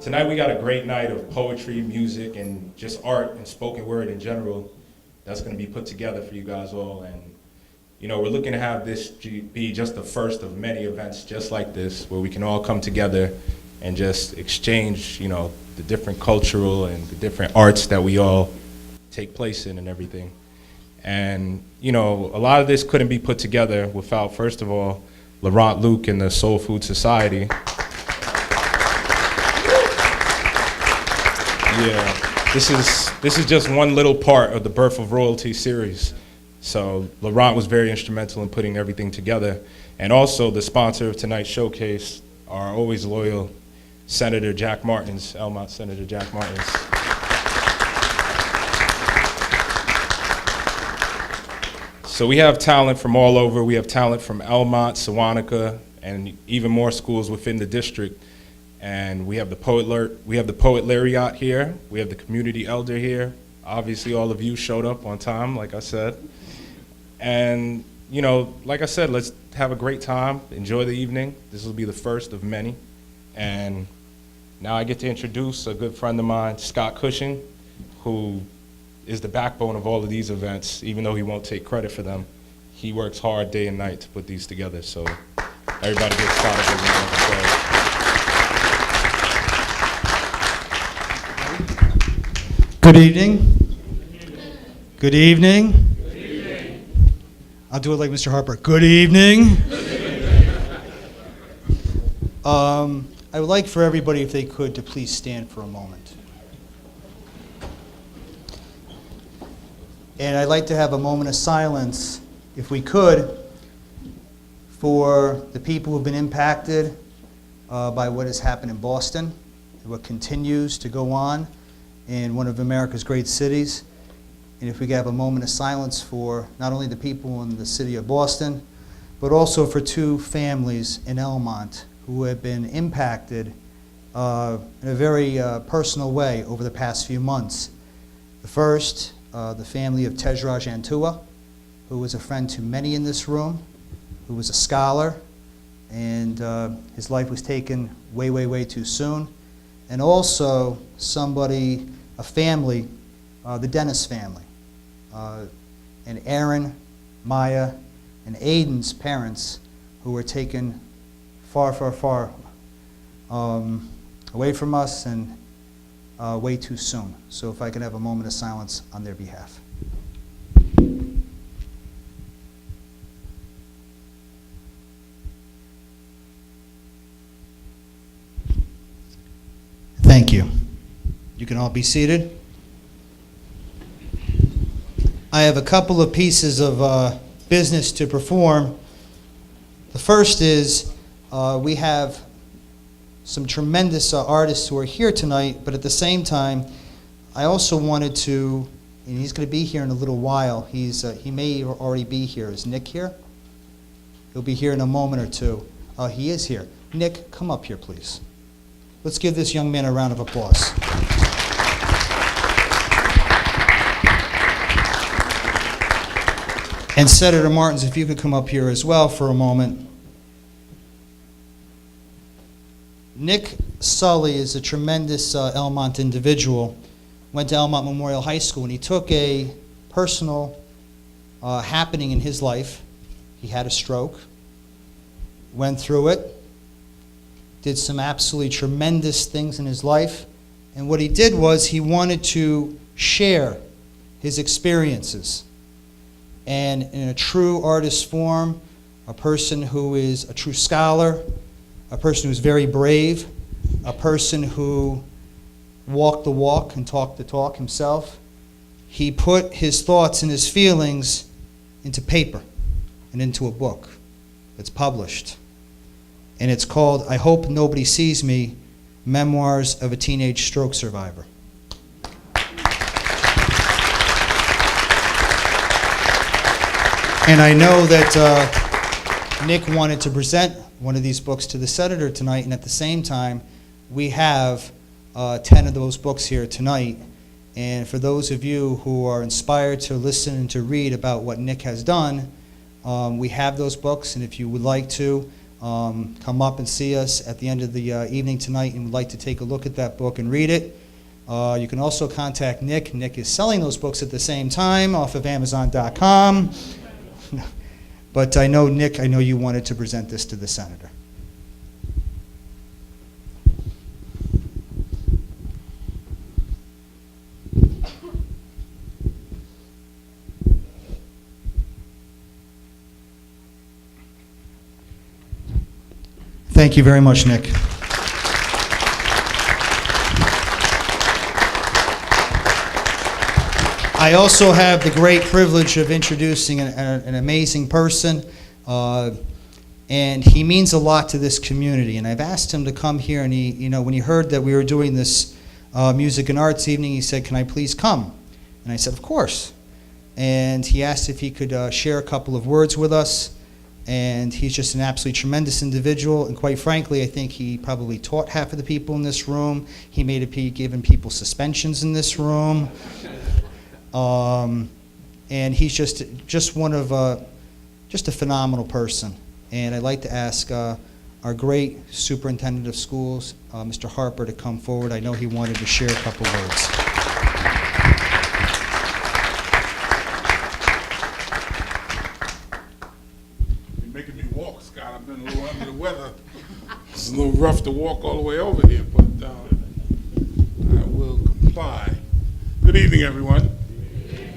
Tonight we got a great night of poetry, music, and just art and spoken word in general that's going to be put together for you guys all. And we're looking to have this be just the first of many events just like this, where we can all come together and just exchange, the different cultural and the different arts that we all take place in and everything. And, a lot of this couldn't be put together without, first of all, Laurent Luke and the Soul Food Society. Yeah, this is just one little part of the Birth of Royalty series. So Laurent was very instrumental in putting everything together. And also the sponsor of tonight's showcase, our always loyal Senator Jack Martins, Elmont Senator Jack Martins. So we have talent from all over. We have talent from Elmont, Sewanaka, and even more schools within the district. And we have the poet laureate here. We have the community elder here. Obviously, all of you showed up on time, like I said. And like I said, let's have a great time. Enjoy the evening. This will be the first of many. And now I get to introduce a good friend of mine, Scott Cushing, who is the backbone of all of these events. Even though he won't take credit for them, he works hard day and night to put these together. So everybody get Scott. Good evening. Good evening. Good evening. I'll do it like Mr. Harper. Good evening. I would like for everybody, if they could, to please stand for a moment. And I'd like to have a moment of silence, if we could, for the people who have been impacted by what has happened in Boston and what continues to go on in one of America's great cities. And if we could have a moment of silence for not only the people in the city of Boston, but also for two families in Elmont who have been impacted in a very personal way over the past few months. The first, the family of Tejraj Antua, who was a friend to many in this room, who was a scholar, and his life was taken way, way, way too soon. And also somebody, a family, the Dennis family, and Aaron, Maya, and Aiden's parents, who were taken far, far, far away from us and way too soon. So if I could have a moment of silence on their behalf. Thank you. You can all be seated. I have a couple of pieces of business to perform. The first is we have some tremendous artists who are here tonight, but at the same time, I also wanted to, and he's going to be here in a little while. He may already be here. Is Nick here? He'll be here in a moment or two. He is here. Nick, come up here, please. Let's give this young man a round of applause. And Senator Martins, if you could come up here as well for a moment. Nick Sully is a tremendous Elmont individual. Went to Elmont Memorial High School, and he took a personal happening in his life. He had a stroke, went through it, did some absolutely tremendous things in his life. And what he did was he wanted to share his experiences. And in a true artist form, a person who is a true scholar, a person who is very brave, a person who walked the walk and talked the talk himself, he put his thoughts and his feelings into paper and into a book that's published. And it's called I Hope Nobody Sees Me, Memoirs of a Teenage Stroke Survivor. And I know that Nick wanted to present one of these books to the Senator tonight, and at the same time, we have 10 of those books here tonight. And for those of you who are inspired to listen and to read about what Nick has done, we have those books, and if you would like to, come up and see us at the end of the evening tonight and would like to take a look at that book and read it, you can also contact Nick. Nick is selling those books at the same time off of Amazon.com. But I know, Nick, I know you wanted to present this to the senator. Thank you very much, Nick. I also have the great privilege of introducing an amazing person, and he means a lot to this community. And I've asked him to come here, and he, when he heard that we were doing this music and arts evening, he said, "Can I please come?" And I said, "Of course." And he asked if he could share a couple of words with us. And he's just an absolutely tremendous individual. And quite frankly, I think he probably taught half of the people in this room. He may have given people suspensions in this room. And he's just one of just a phenomenal person. And I'd like to ask our great superintendent of schools, Mr. Harper, to come forward. I know he wanted to share a couple words. You're making me walk, Scott. I've been a little under the weather. It's a little rough to walk all the way over here, but I will comply. Good evening, everyone.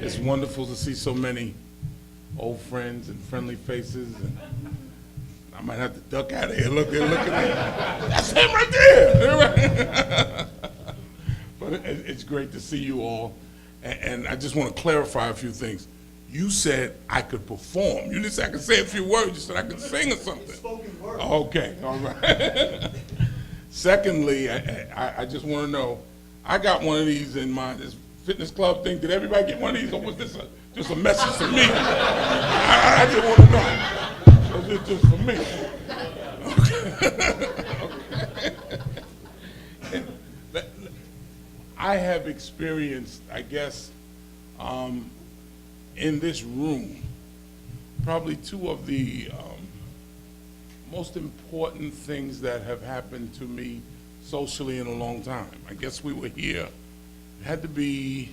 It's wonderful to see so many old friends and friendly faces. And I might have to duck out of here. Look at me. That's him right there. But it's great to see you all. And I just want to clarify a few things. You said I could perform. You didn't say I could say a few words. You said I could sing or something. Spoken word. Okay, all right. Secondly, I just want to know, I got one of these in this fitness club thing. Did everybody get one of these, or was this just a message to me? I just want to know. Was it just for me? Okay. I have experienced, I guess, in this room, probably two of the most important things that have happened to me socially in a long time. I guess we were here. It had to be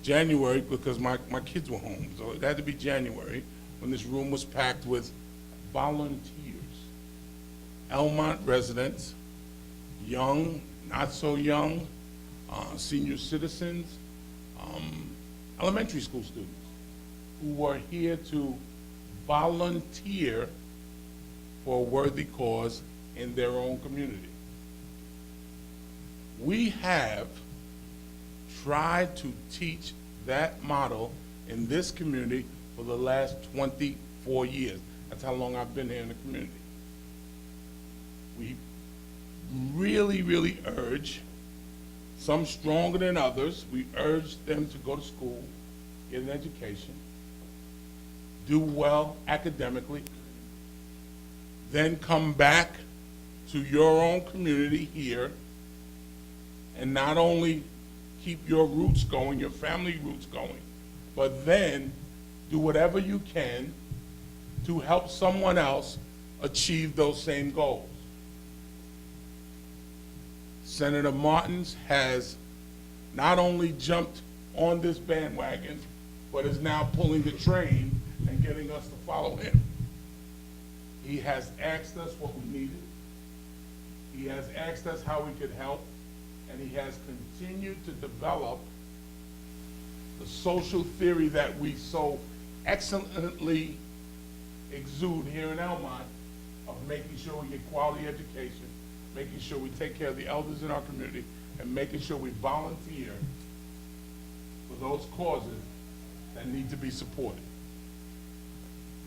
January because my kids were home. So it had to be January when this room was packed with volunteers, Elmont residents, young, not so young, senior citizens, elementary school students who were here to volunteer for a worthy cause in their own community. We have tried to teach that model in this community for the last 24 years. That's how long I've been here in the community. We really, really urge, some stronger than others, we urge them to go to school, get an education, do well academically, then come back to your own community here and not only keep your roots going, your family roots going, but then do whatever you can to help someone else achieve those same goals. Senator Martins has not only jumped on this bandwagon, but is now pulling the train and getting us to follow him. He has asked us what we needed. He has asked us how we could help, and he has continued to develop the social theory that we so excellently exude here in Elmont of making sure we get quality education, making sure we take care of the elders in our community, and making sure we volunteer for those causes that need to be supported.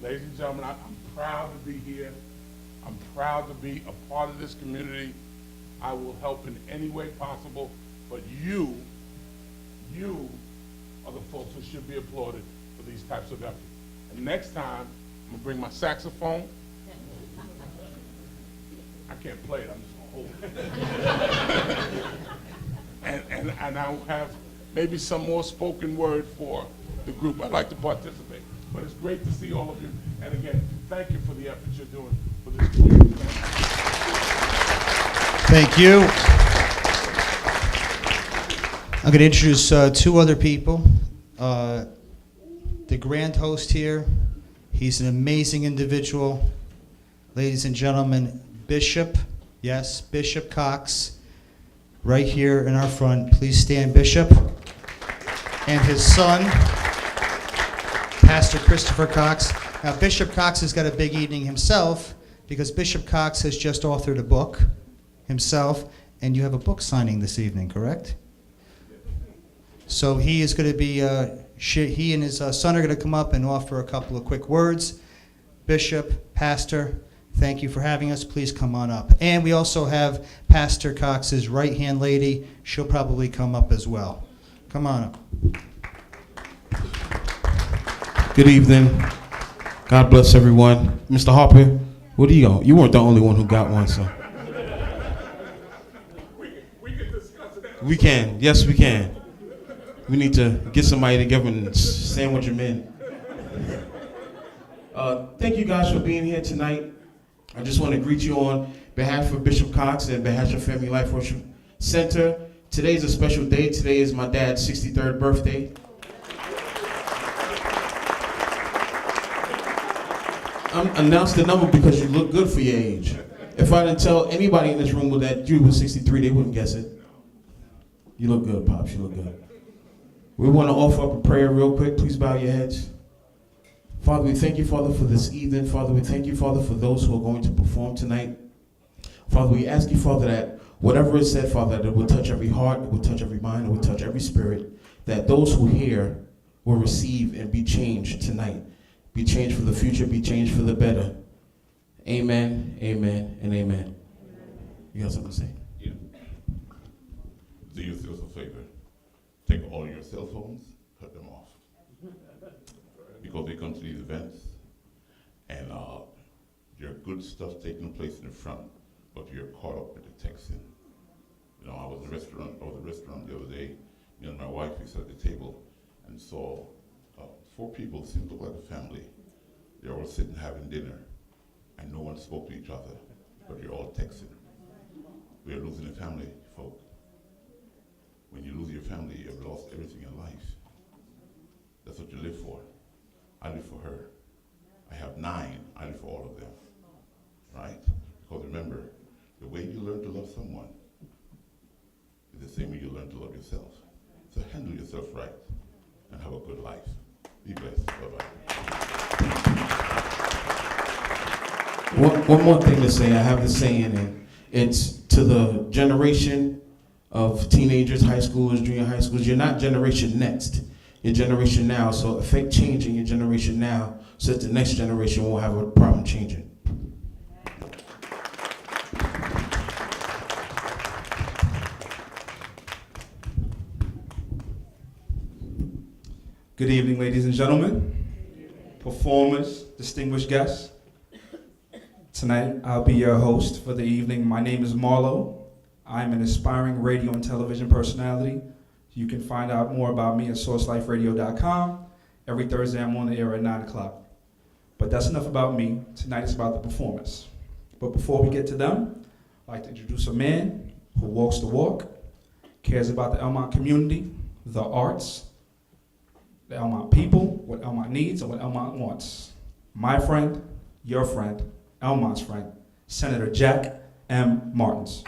Ladies and gentlemen, I'm proud to be here. I'm proud to be a part of this community. I will help in any way possible, but you are the folks who should be applauded for these types of efforts. And next time, I'm gonna bring my saxophone. I can't play it, I'm just gonna hold it. and I'll have maybe some more spoken word for the group. I'd like to participate. But it's great to see all of you. And again, thank you for the efforts you're doing for this community. Thank you. I'm going to introduce two other people. The grand host here, he's an amazing individual. Ladies and gentlemen, Bishop, yes, Bishop Cox, right here in our front. Please stand, Bishop. And his son, Pastor Christopher Cox. Now, Bishop Cox has got a big evening himself because Bishop Cox has just authored a book himself, and you have a book signing this evening, correct? So he is going to be, he and his son are going to come up and offer a couple of quick words. Bishop, Pastor, thank you for having us. Please come on up. And we also have Pastor Cox's right-hand lady. She'll probably come up as well. Come on up. Good evening. God bless everyone. Mr. Harper, what do you got? You weren't the only one who got one, so. We can discuss that. We can. Yes, we can. We need to get somebody together and sandwich them in. Thank you guys for being here tonight. I just want to greet you on behalf of Bishop Cox and behalf of Family Life Worship Center. Today's a special day. Today is my dad's 63rd birthday. Announce the number because you look good for your age. If I didn't tell anybody in this room that you were 63, they wouldn't guess it. You look good, Pops. You look good. We want to offer up a prayer real quick. Please bow your heads. Father, we thank you, Father, for this evening. Father, we thank you, Father, for those who are going to perform tonight. Father, we ask you, Father, that whatever is said, Father, that it will touch every heart, it will touch every mind, it will touch every spirit, that those who hear will receive and be changed tonight. Be changed for the future, be changed for the better. Amen, amen, and amen. You got something to say? Yeah. Do yourselves a favor. Take all your cell phones, cut them off. Because they come to these events, and there are good stuff taking place in the front, but you're caught up with the texting. You know, I was at a restaurant the other day. Me and my wife, we sat at the table and saw 4 people, seemed to look like a family. They were all sitting having dinner, and no one spoke to each other, but you're all texting. We are losing a family, folks. When you lose your family, you've lost everything in life. That's what you live for. I live for her. I have 9. I live for all of them. Right? Because remember, the way you learn to love someone is the same way you learn to love yourself. So handle yourself right and have a good life. Be blessed. Bye-bye. One more thing to say. I have this saying, and it's to the generation of teenagers, high schoolers, junior high schoolers. You're not generation next. You're generation now. So affect change in your generation now so that the next generation won't have a problem changing. Good evening, ladies and gentlemen, performers, distinguished guests. Tonight, I'll be your host for the evening. My name is Marlo. I'm an aspiring radio and television personality. You can find out more about me at sourceliferadio.com. Every Thursday, I'm on the air at 9 o'clock. But that's enough about me. Tonight is about the performers. But before we get to them, I'd like to introduce a man who walks the walk, cares about the Elmont community, the arts, the Elmont people, what Elmont needs, and what Elmont wants. My friend, your friend, Elmont's friend, Senator Jack M. Martins.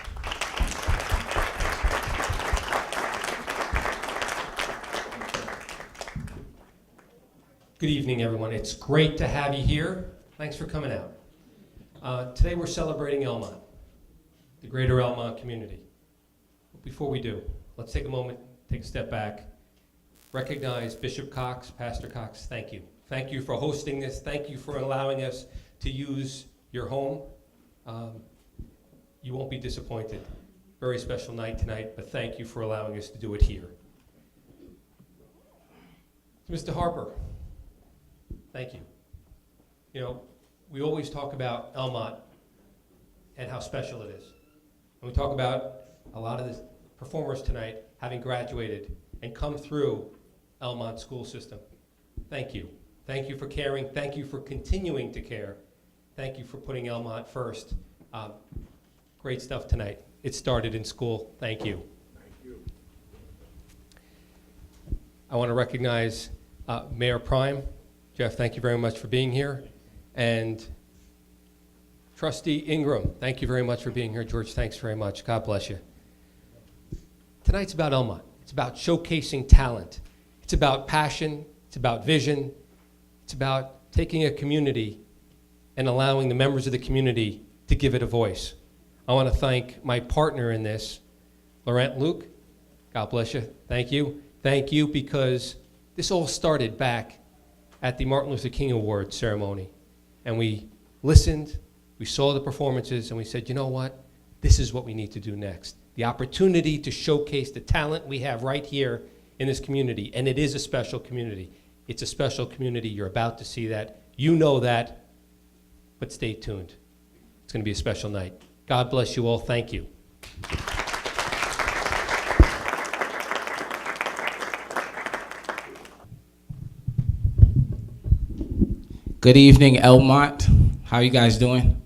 Good evening, everyone. It's great to have you here. Thanks for coming out. Today we're celebrating Elmont, the greater Elmont community. But before we do, let's take a moment, take a step back, recognize Bishop Cox, Pastor Cox. Thank you. Thank you for hosting this. Thank you for allowing us to use your home. You won't be disappointed. Very special night tonight, but thank you for allowing us to do it here. Mr. Harper, thank you. You know, we always talk about Elmont and how special it is. And we talk about a lot of the performers tonight having graduated and come through Elmont school system. Thank you. Thank you for caring. Thank you for continuing to care. Thank you for putting Elmont first Great stuff tonight. It started in school. Thank you. I want to recognize Mayor Prime. Jeff, thank you very much for being here. And Trustee Ingram, thank you very much for being here. George, thanks very much. God bless you. Tonight's about Elmont. It's about showcasing talent. It's about passion. It's about vision. It's about taking a community and allowing the members of the community to give it a voice. I want to thank my partner in this, Laurent Luke. God bless you. Thank you. Thank you, because this all started back at the Martin Luther King Award ceremony. And we listened, we saw the performances, and we said, you know what? This is what we need to do next. The opportunity to showcase the talent we have right here in this community. And it is a special community. It's a special community. You're about to see that. You know that. But stay tuned. It's going to be a special night. God bless you all. Thank you. Good evening, Elmont. How you guys doing?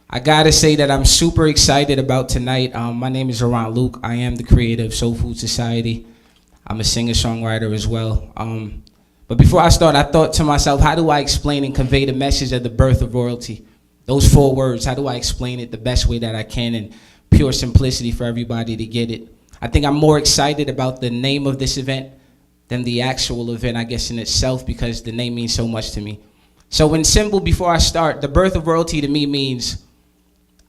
I gotta say that I'm super excited about tonight. My name is Laurent Luke. I am the creator of Soul Food Society. I'm a singer-songwriter as well. But before I start, I thought to myself, how do I explain and convey the message of the birth of royalty? Those 4 words, how do I explain it the best way that I can in pure simplicity for everybody to get it? I think I'm more excited about the name of this event than the actual event, I guess, in itself, because the name means so much to me. So in simple, before I start, the birth of royalty to me means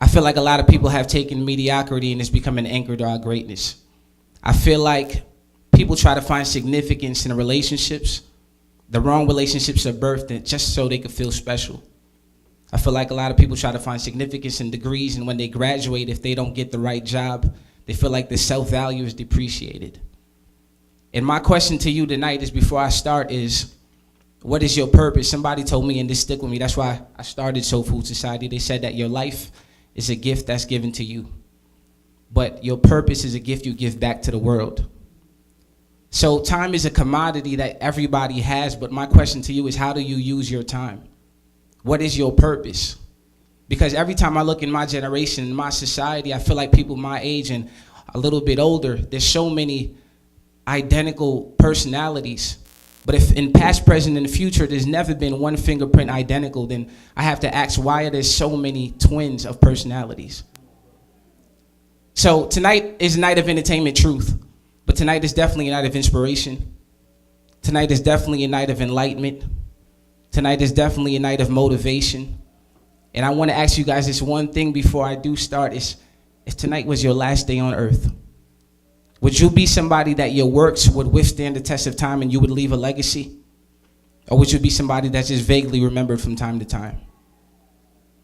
I feel like a lot of people have taken mediocrity and it's become an anchor to our greatness. I feel like people try to find significance in relationships. The wrong relationships are birthed just so they could feel special. I feel like a lot of people try to find significance in degrees, and when they graduate, if they don't get the right job, they feel like the self-value is depreciated. And my question to you tonight is, before I start, is what is your purpose? Somebody told me, and this stick with me, that's why I started Soul Food Society. They said that your life is a gift that's given to you, but your purpose is a gift you give back to the world. So time is a commodity that everybody has, but my question to you is, how do you use your time? What is your purpose? Because every time I look in my generation, in my society, I feel like people my age and a little bit older, there's so many identical personalities. But if in past, present, and the future, there's never been one fingerprint identical, then I have to ask, why are there so many twins of personalities? So tonight is a night of entertainment, truth. But tonight is definitely a night of inspiration. Tonight is definitely a night of enlightenment. Tonight is definitely a night of motivation. And I want to ask you guys this one thing before I do start, is if tonight was your last day on earth, would you be somebody that your works would withstand the test of time and you would leave a legacy? Or would you be somebody that's just vaguely remembered from time to time?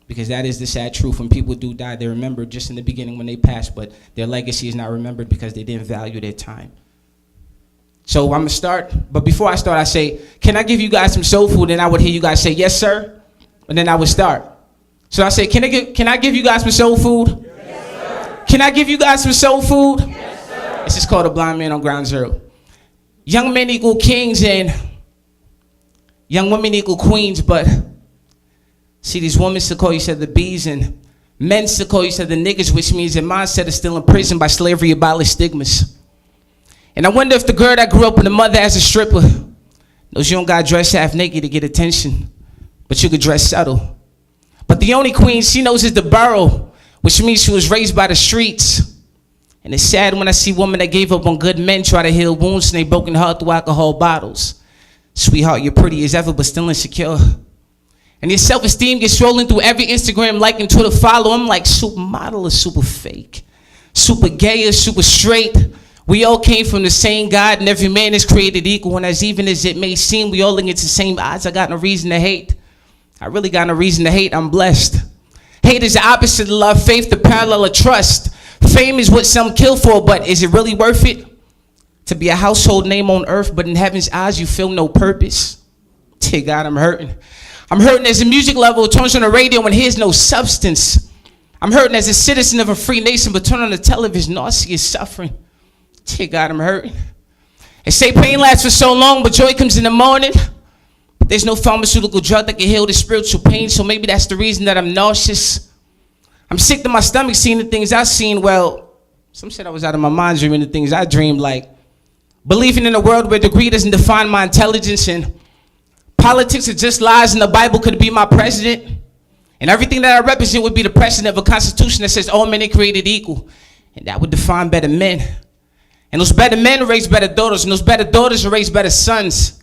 Because that is the sad truth. When people do die, they're remembered just in the beginning when they pass, but their legacy is not remembered because they didn't value their time. So I'm gonna start, but before I start, I say, can I give you guys some soul food? And I would hear you guys say, yes, sir. And then I would start. So I say, can I give you guys some soul food? Yes, sir. Can I give you guys some soul food? Yes, sir. This is called A Blind Man on Ground Zero. Young men equal kings and young women equal queens, but see, these women Sequoia said the bees and men Sequoia said the niggas, which means their mindset is still in prison by slavery abolished stigmas. And I wonder if the girl that grew up with a mother as a stripper knows you don't gotta dress half naked to get attention, but you could dress subtle. But the only queen she knows is the borough, which means she was raised by the streets. And it's sad when I see women that gave up on good men try to heal wounds in their broken heart through alcohol bottles. Sweetheart, you're pretty as ever, but still insecure. And your self-esteem gets rolling through every Instagram, like, and Twitter follow. I'm like, supermodel or super fake? Super gay or super straight? We all came from the same God, and every man is created equal. And as even as it may seem, we all against the same odds. I got no reason to hate. I really got no reason to hate. I'm blessed. Hate is the opposite of love. Faith, the parallel of trust. Fame is what some kill for, but is it really worth it? To be a household name on earth, but in heaven's eyes, you feel no purpose. Dear God, I'm hurting. I'm hurting as a music lover turns on the radio and hears no substance. I'm hurting as a citizen of a free nation, but turn on the television, all I see is suffering. Dear God, I'm hurting. They say pain lasts for so long, but joy comes in the morning. There's no pharmaceutical drug that can heal the spiritual pain, so maybe that's the reason that I'm nauseous. I'm sick to my stomach seeing the things I've seen. Well, some said I was out of my mind dreaming the things I dreamed, like believing in a world where degree doesn't define my intelligence and politics are just lies and the Bible could be my president. And everything that I represent would be the precedent of a constitution that says all men are created equal. And that would define better men. And those better men raise better daughters, and those better daughters raise better sons.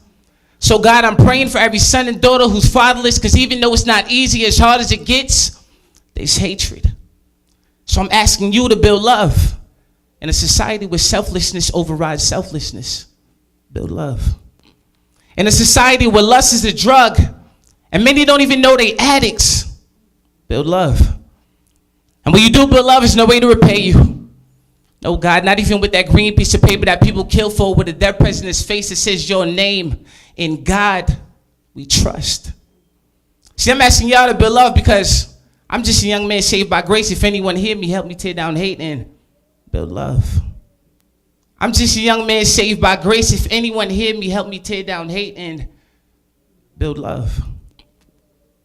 So God, I'm praying for every son and daughter who's fatherless, because even though it's not easy, as hard as it gets, there's hatred. So I'm asking you to build love. In a society where selflessness overrides selflessness, build love. In a society where lust is a drug, and many don't even know they addicts, build love. And when you do build love, there's no way to repay you. No, God, not even with that green piece of paper that people kill for with a dead president's face that says your name. In God, we trust. See, I'm asking y'all to build love because I'm just a young man saved by grace. If anyone hear me, help me tear down hate and build love. I'm just a young man saved by grace. If anyone hear me, help me tear down hate and build love.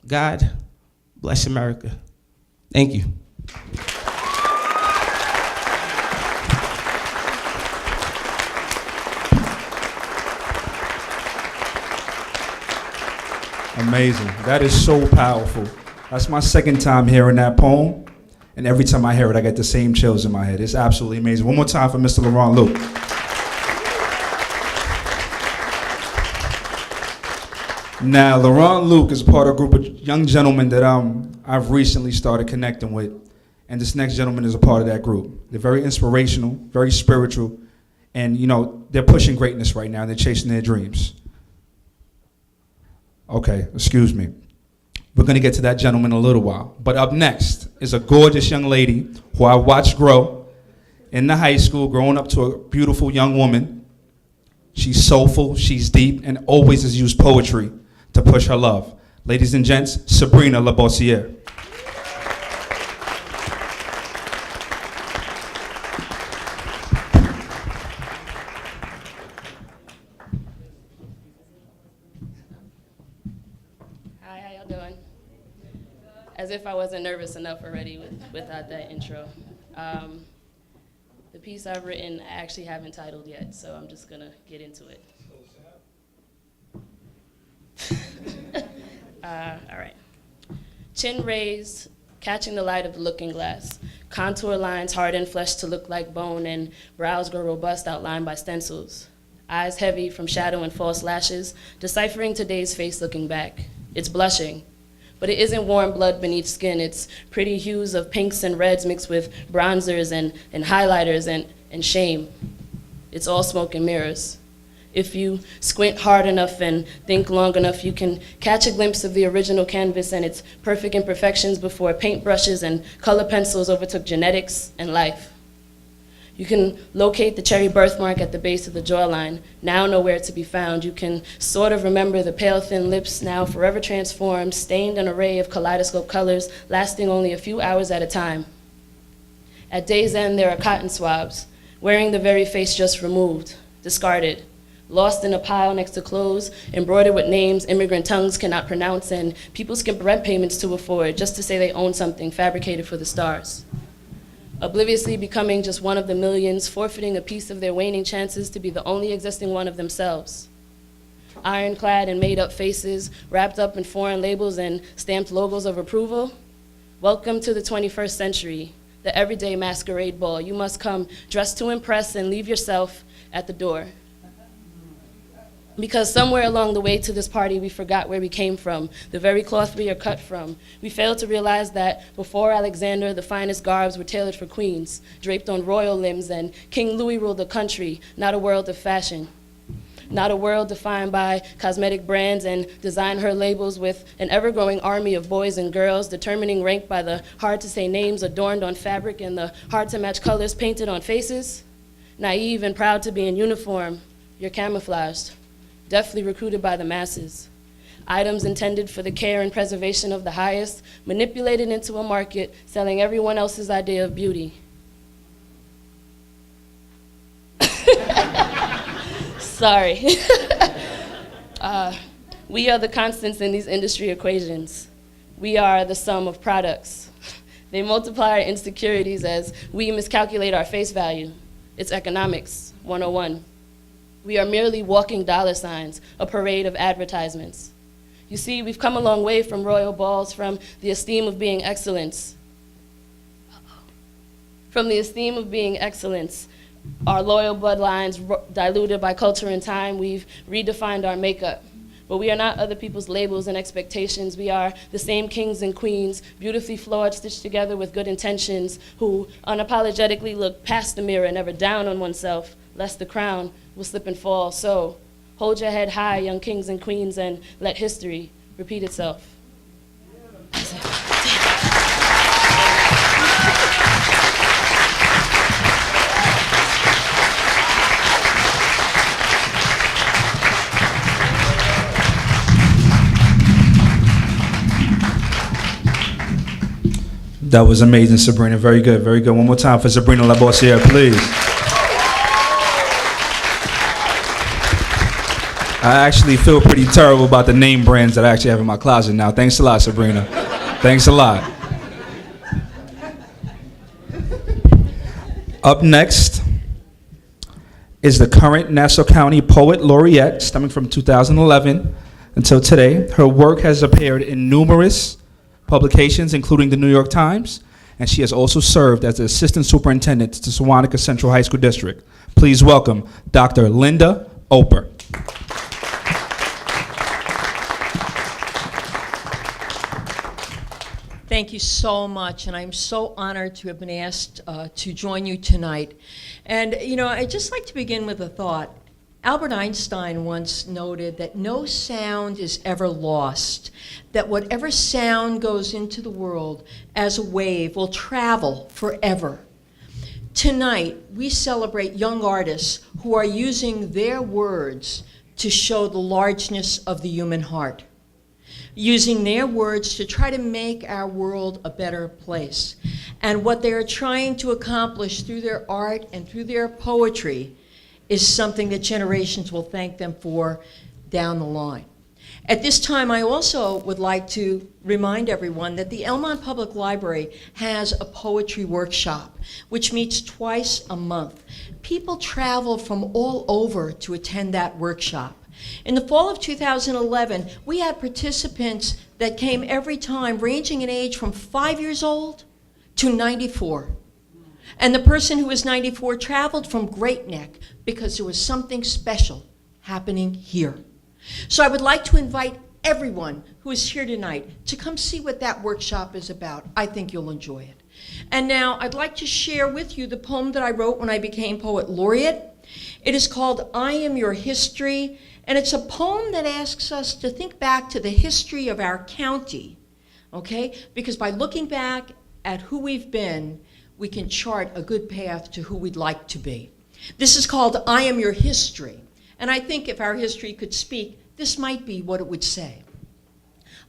God, bless America. Thank you. Amazing. That is so powerful. That's my second time hearing that poem. And every time I hear it, I get the same chills in my head. It's absolutely amazing. One more time for Mr. Laurent Luke. Now, Laurent Luke is part of a group of young gentlemen that I've recently started connecting with. And this next gentleman is a part of that group. They're very inspirational, very spiritual. And, you know, they're pushing greatness right now. They're chasing their dreams. Okay, excuse me. We're going to get to that gentleman in a little while. But up next is a gorgeous young lady who I watched grow in the high school, growing up to a beautiful young woman. She's soulful, she's deep, and always has used poetry to push her love. Ladies and gents, Sabrina Labossiere. Hi, how y'all doing? As if I wasn't nervous enough already without that intro. The piece I've written, I actually haven't titled yet, so I'm just gonna get into it. All right. Chin raised, catching the light of the looking glass. Contour lines harden flesh to look like bone, and brows grow robust, outlined by stencils. Eyes heavy from shadow and false lashes, deciphering today's face looking back. It's blushing, but it isn't warm blood beneath skin. It's pretty hues of pinks and reds mixed with bronzers and highlighters and shame. It's all smoke and mirrors. If you squint hard enough and think long enough, you can catch a glimpse of the original canvas and its perfect imperfections before paintbrushes and color pencils overtook genetics and life. You can locate the cherry birthmark at the base of the jawline, now nowhere to be found. You can sort of remember the pale, thin lips, now forever transformed, stained an array of kaleidoscope colors, lasting only a few hours at a time. At day's end, there are cotton swabs, wearing the very face just removed, discarded, lost in a pile next to clothes, embroidered with names immigrant tongues cannot pronounce, and people skip rent payments to afford just to say they own something fabricated for the stars. Obliviously becoming just one of the millions, forfeiting a piece of their waning chances to be the only existing one of themselves. Ironclad and made-up faces, wrapped up in foreign labels and stamped logos of approval. Welcome to the 21st century, the everyday masquerade ball. You must come dressed to impress and leave yourself at the door. Because somewhere along the way to this party, we forgot where we came from, the very cloth we are cut from. We failed to realize that before Alexander, the finest garbs were tailored for queens, draped on royal limbs, and King Louis ruled the country, not a world of fashion. Not a world defined by cosmetic brands and design-her labels with an ever-growing army of boys and girls, determining rank by the hard-to-say names adorned on fabric and the hard-to-match colors painted on faces. Naive and proud to be in uniform, you're camouflaged. Deftly recruited by the masses. Items intended for the care and preservation of the highest, manipulated into a market, selling everyone else's idea of beauty. Sorry. We are the constants in these industry equations. We are the sum of products. They multiply our insecurities as we miscalculate our face value. It's economics 101. We are merely walking dollar signs, a parade of advertisements. You see, we've come a long way from royal balls, from the esteem of being excellence. From the esteem of being excellence, our loyal bloodlines diluted by culture and time, we've redefined our makeup. But we are not other people's labels and expectations. We are the same kings and queens, beautifully flawed, stitched together with good intentions, who unapologetically look past the mirror, never down on oneself, lest the crown will slip and fall. So hold your head high, young kings and queens, and let history repeat itself. That was amazing, Sabrina. Very good, very good. One more time for Sabrina Labossiere, please. I actually feel pretty terrible about the name brands that I actually have in my closet now. Thanks a lot, Sabrina. Thanks a lot. Up next is the current Nassau County Poet Laureate, stemming from 2011 until today. Her work has appeared in numerous publications, including the New York Times, and she has also served as the Assistant Superintendent to Sewantica Central High School District. Please welcome Dr. Linda Oper. Thank you so much, and I'm so honored to have been asked to join you tonight. And, you know, I'd just like to begin with a thought. Albert Einstein once noted that no sound is ever lost, that whatever sound goes into the world as a wave will travel forever. Tonight, we celebrate young artists who are using their words to show the largeness of the human heart, using their words to try to make our world a better place. And what they're trying to accomplish through their art and through their poetry is something that generations will thank them for down the line. At this time, I also would like to remind everyone that the Elmont Public Library has a poetry workshop, which meets twice a month. People travel from all over to attend that workshop. In the fall of 2011, we had participants that came every time, ranging in age from 5 years old to 94. And the person who was 94 traveled from Great Neck because there was something special happening here. So I would like to invite everyone who is here tonight to come see what that workshop is about. I think you'll enjoy it. And now I'd like to share with you the poem that I wrote when I became Poet Laureate. It is called I Am Your History, and it's a poem that asks us to think back to the history of our county, okay? Because by looking back at who we've been, we can chart a good path to who we'd like to be. This is called I Am Your History, and I think if our history could speak, this might be what it would say.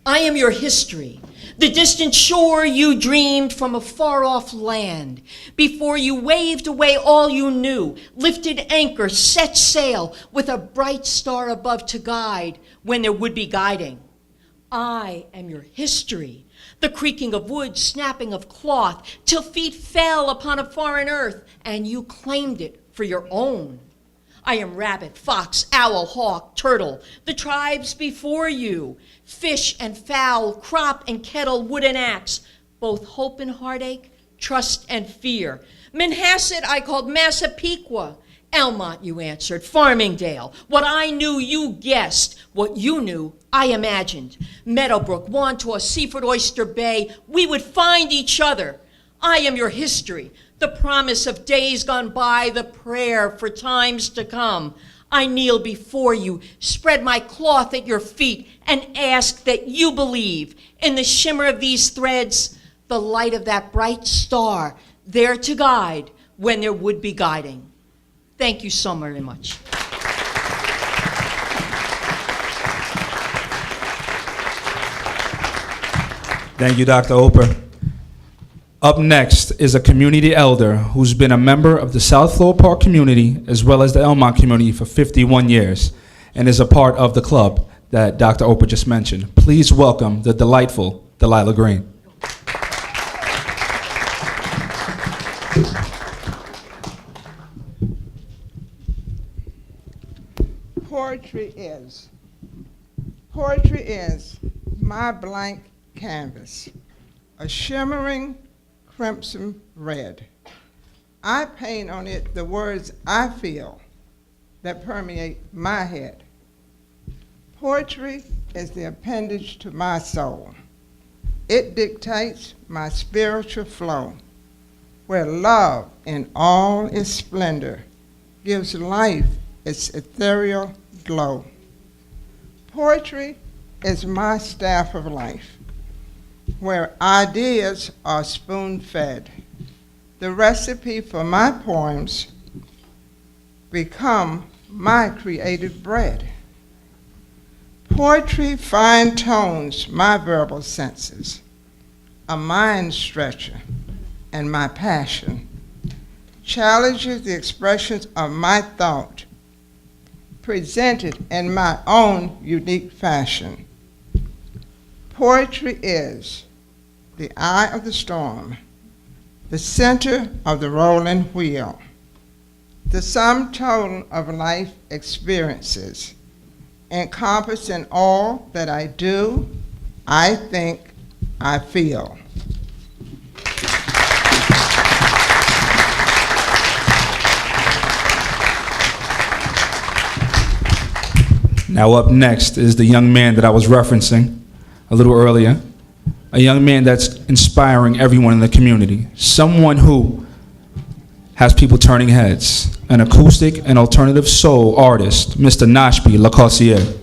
I am your history, the distant shore you dreamed from a far-off land, before you waved away all you knew, lifted anchor, set sail, with a bright star above to guide when there would be guiding. I am your history, the creaking of wood, snapping of cloth, till feet fell upon a foreign earth, and you claimed it for your own. I am rabbit, fox, owl, hawk, turtle, the tribes before you, fish and fowl, crop and kettle, wood and axe, both hope and heartache, trust and fear. Manhasset I called Massapequa. Elmont, you answered, Farmingdale. What I knew, you guessed. What you knew, I imagined. Meadowbrook, Wantaw, Seaford, Oyster Bay, we would find each other. I am your history, the promise of days gone by, the prayer for times to come. I kneel before you, spread my cloth at your feet, and ask that you believe in the shimmer of these threads, the light of that bright star, there to guide when there would be guiding. Thank you so very much. Thank you, Dr. Oper. Up next is a community elder who's been a member of the South Floral Park community as well as the Elmont community for 51 years and is a part of the club. that Dr. Oprah just mentioned. Please welcome the delightful Delilah Green. Poetry is my blank canvas, a shimmering crimson red. I paint on it the words I feel that permeate my head. Poetry is the appendage to my soul. It dictates my spiritual flow, where love in all its splendor gives life its ethereal glow. Poetry is my staff of life, where ideas are spoon-fed. The recipe for my poems become my creative bread. Poetry fine-tunes my verbal senses, a mind stretcher, and my passion, challenges the expressions of my thought, presented in my own unique fashion. Poetry is the eye of the storm, the center of the rolling wheel, the sum total of life experiences, encompassing all that I do, I think, I feel. Now up next is the young man that I was referencing a little earlier, a young man that's inspiring everyone in the community, someone who has people turning heads, an acoustic and alternative soul artist, Mr. Nashby Lacossiere.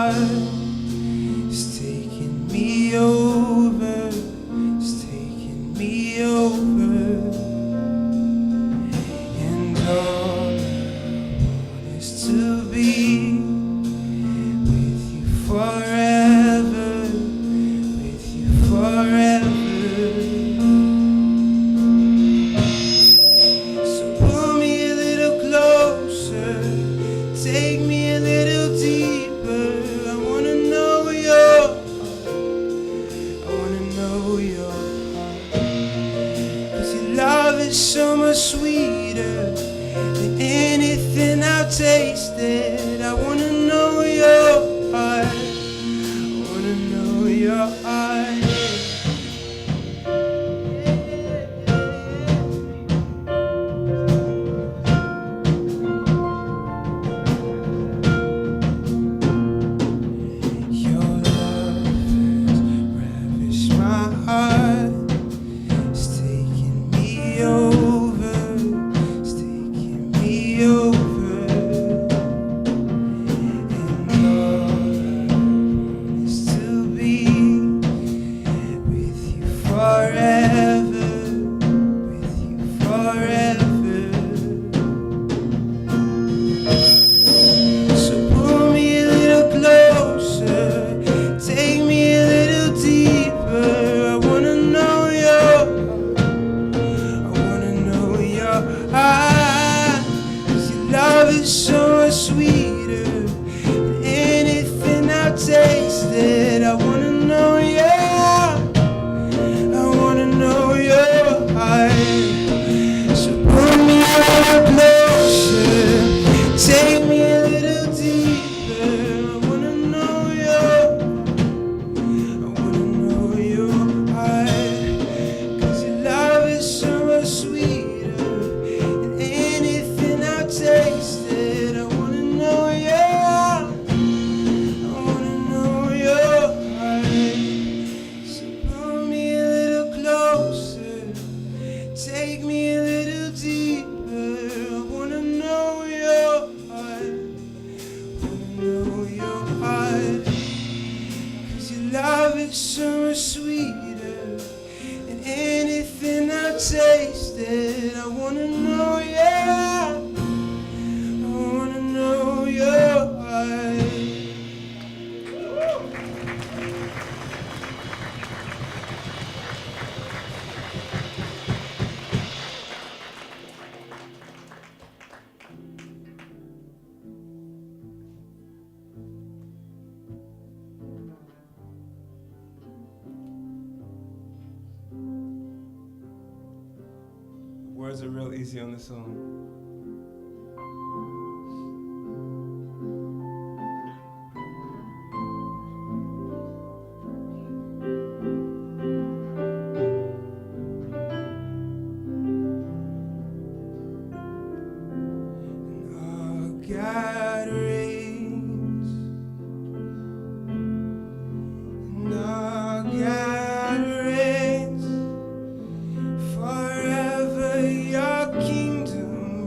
heart. It's taking me over. It's taking me over. And all I want is to be with you forever. With you forever. So pull me a little closer. Take me a little deeper. I wanna know your heart. I wanna know your heart. 'Cause your love is so much sweeter than anything I've tasted. I wanna know your heart. I wanna know your heart. Your love has ravished my heart. It's taking me over. It's taking me over. And all I want is to be with you forever. With you forever. So pull me a little closer, take me a little deeper. I wanna know your heart. I wanna know your heart. 'Cause your love is so much sweeter than anything I've tasted. I wanna know your heart. I wanna know your heart. So pull me a little closer, take me a little deeper. I wanna know your, I wanna know your heart. 'Cause your love is so much sweeter than anything I've tasted. I wanna know your, I wanna know your heart. So pull me a little closer, take me a little deeper. I wanna know your heart. Wanna know your heart. 'Cause your love is so much sweeter than anything I've tasted. I wanna know your, I wanna know your heart. Words are real easy on this song. Our gatherings, and our gatherings, forever your kingdom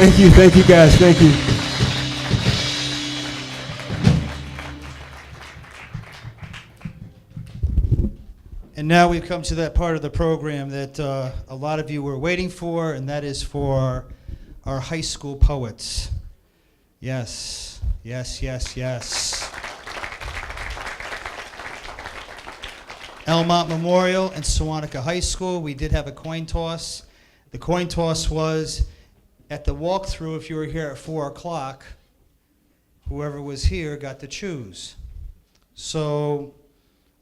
Thank you guys, thank you. And now we've come to that part of the program that a lot of you were waiting for, and that is for our high school poets. Yes, yes, yes, yes. Elmont Memorial and Sewantica High School, we did have a coin toss. The coin toss was at the walkthrough, if you were here at 4 o'clock, whoever was here got to choose. So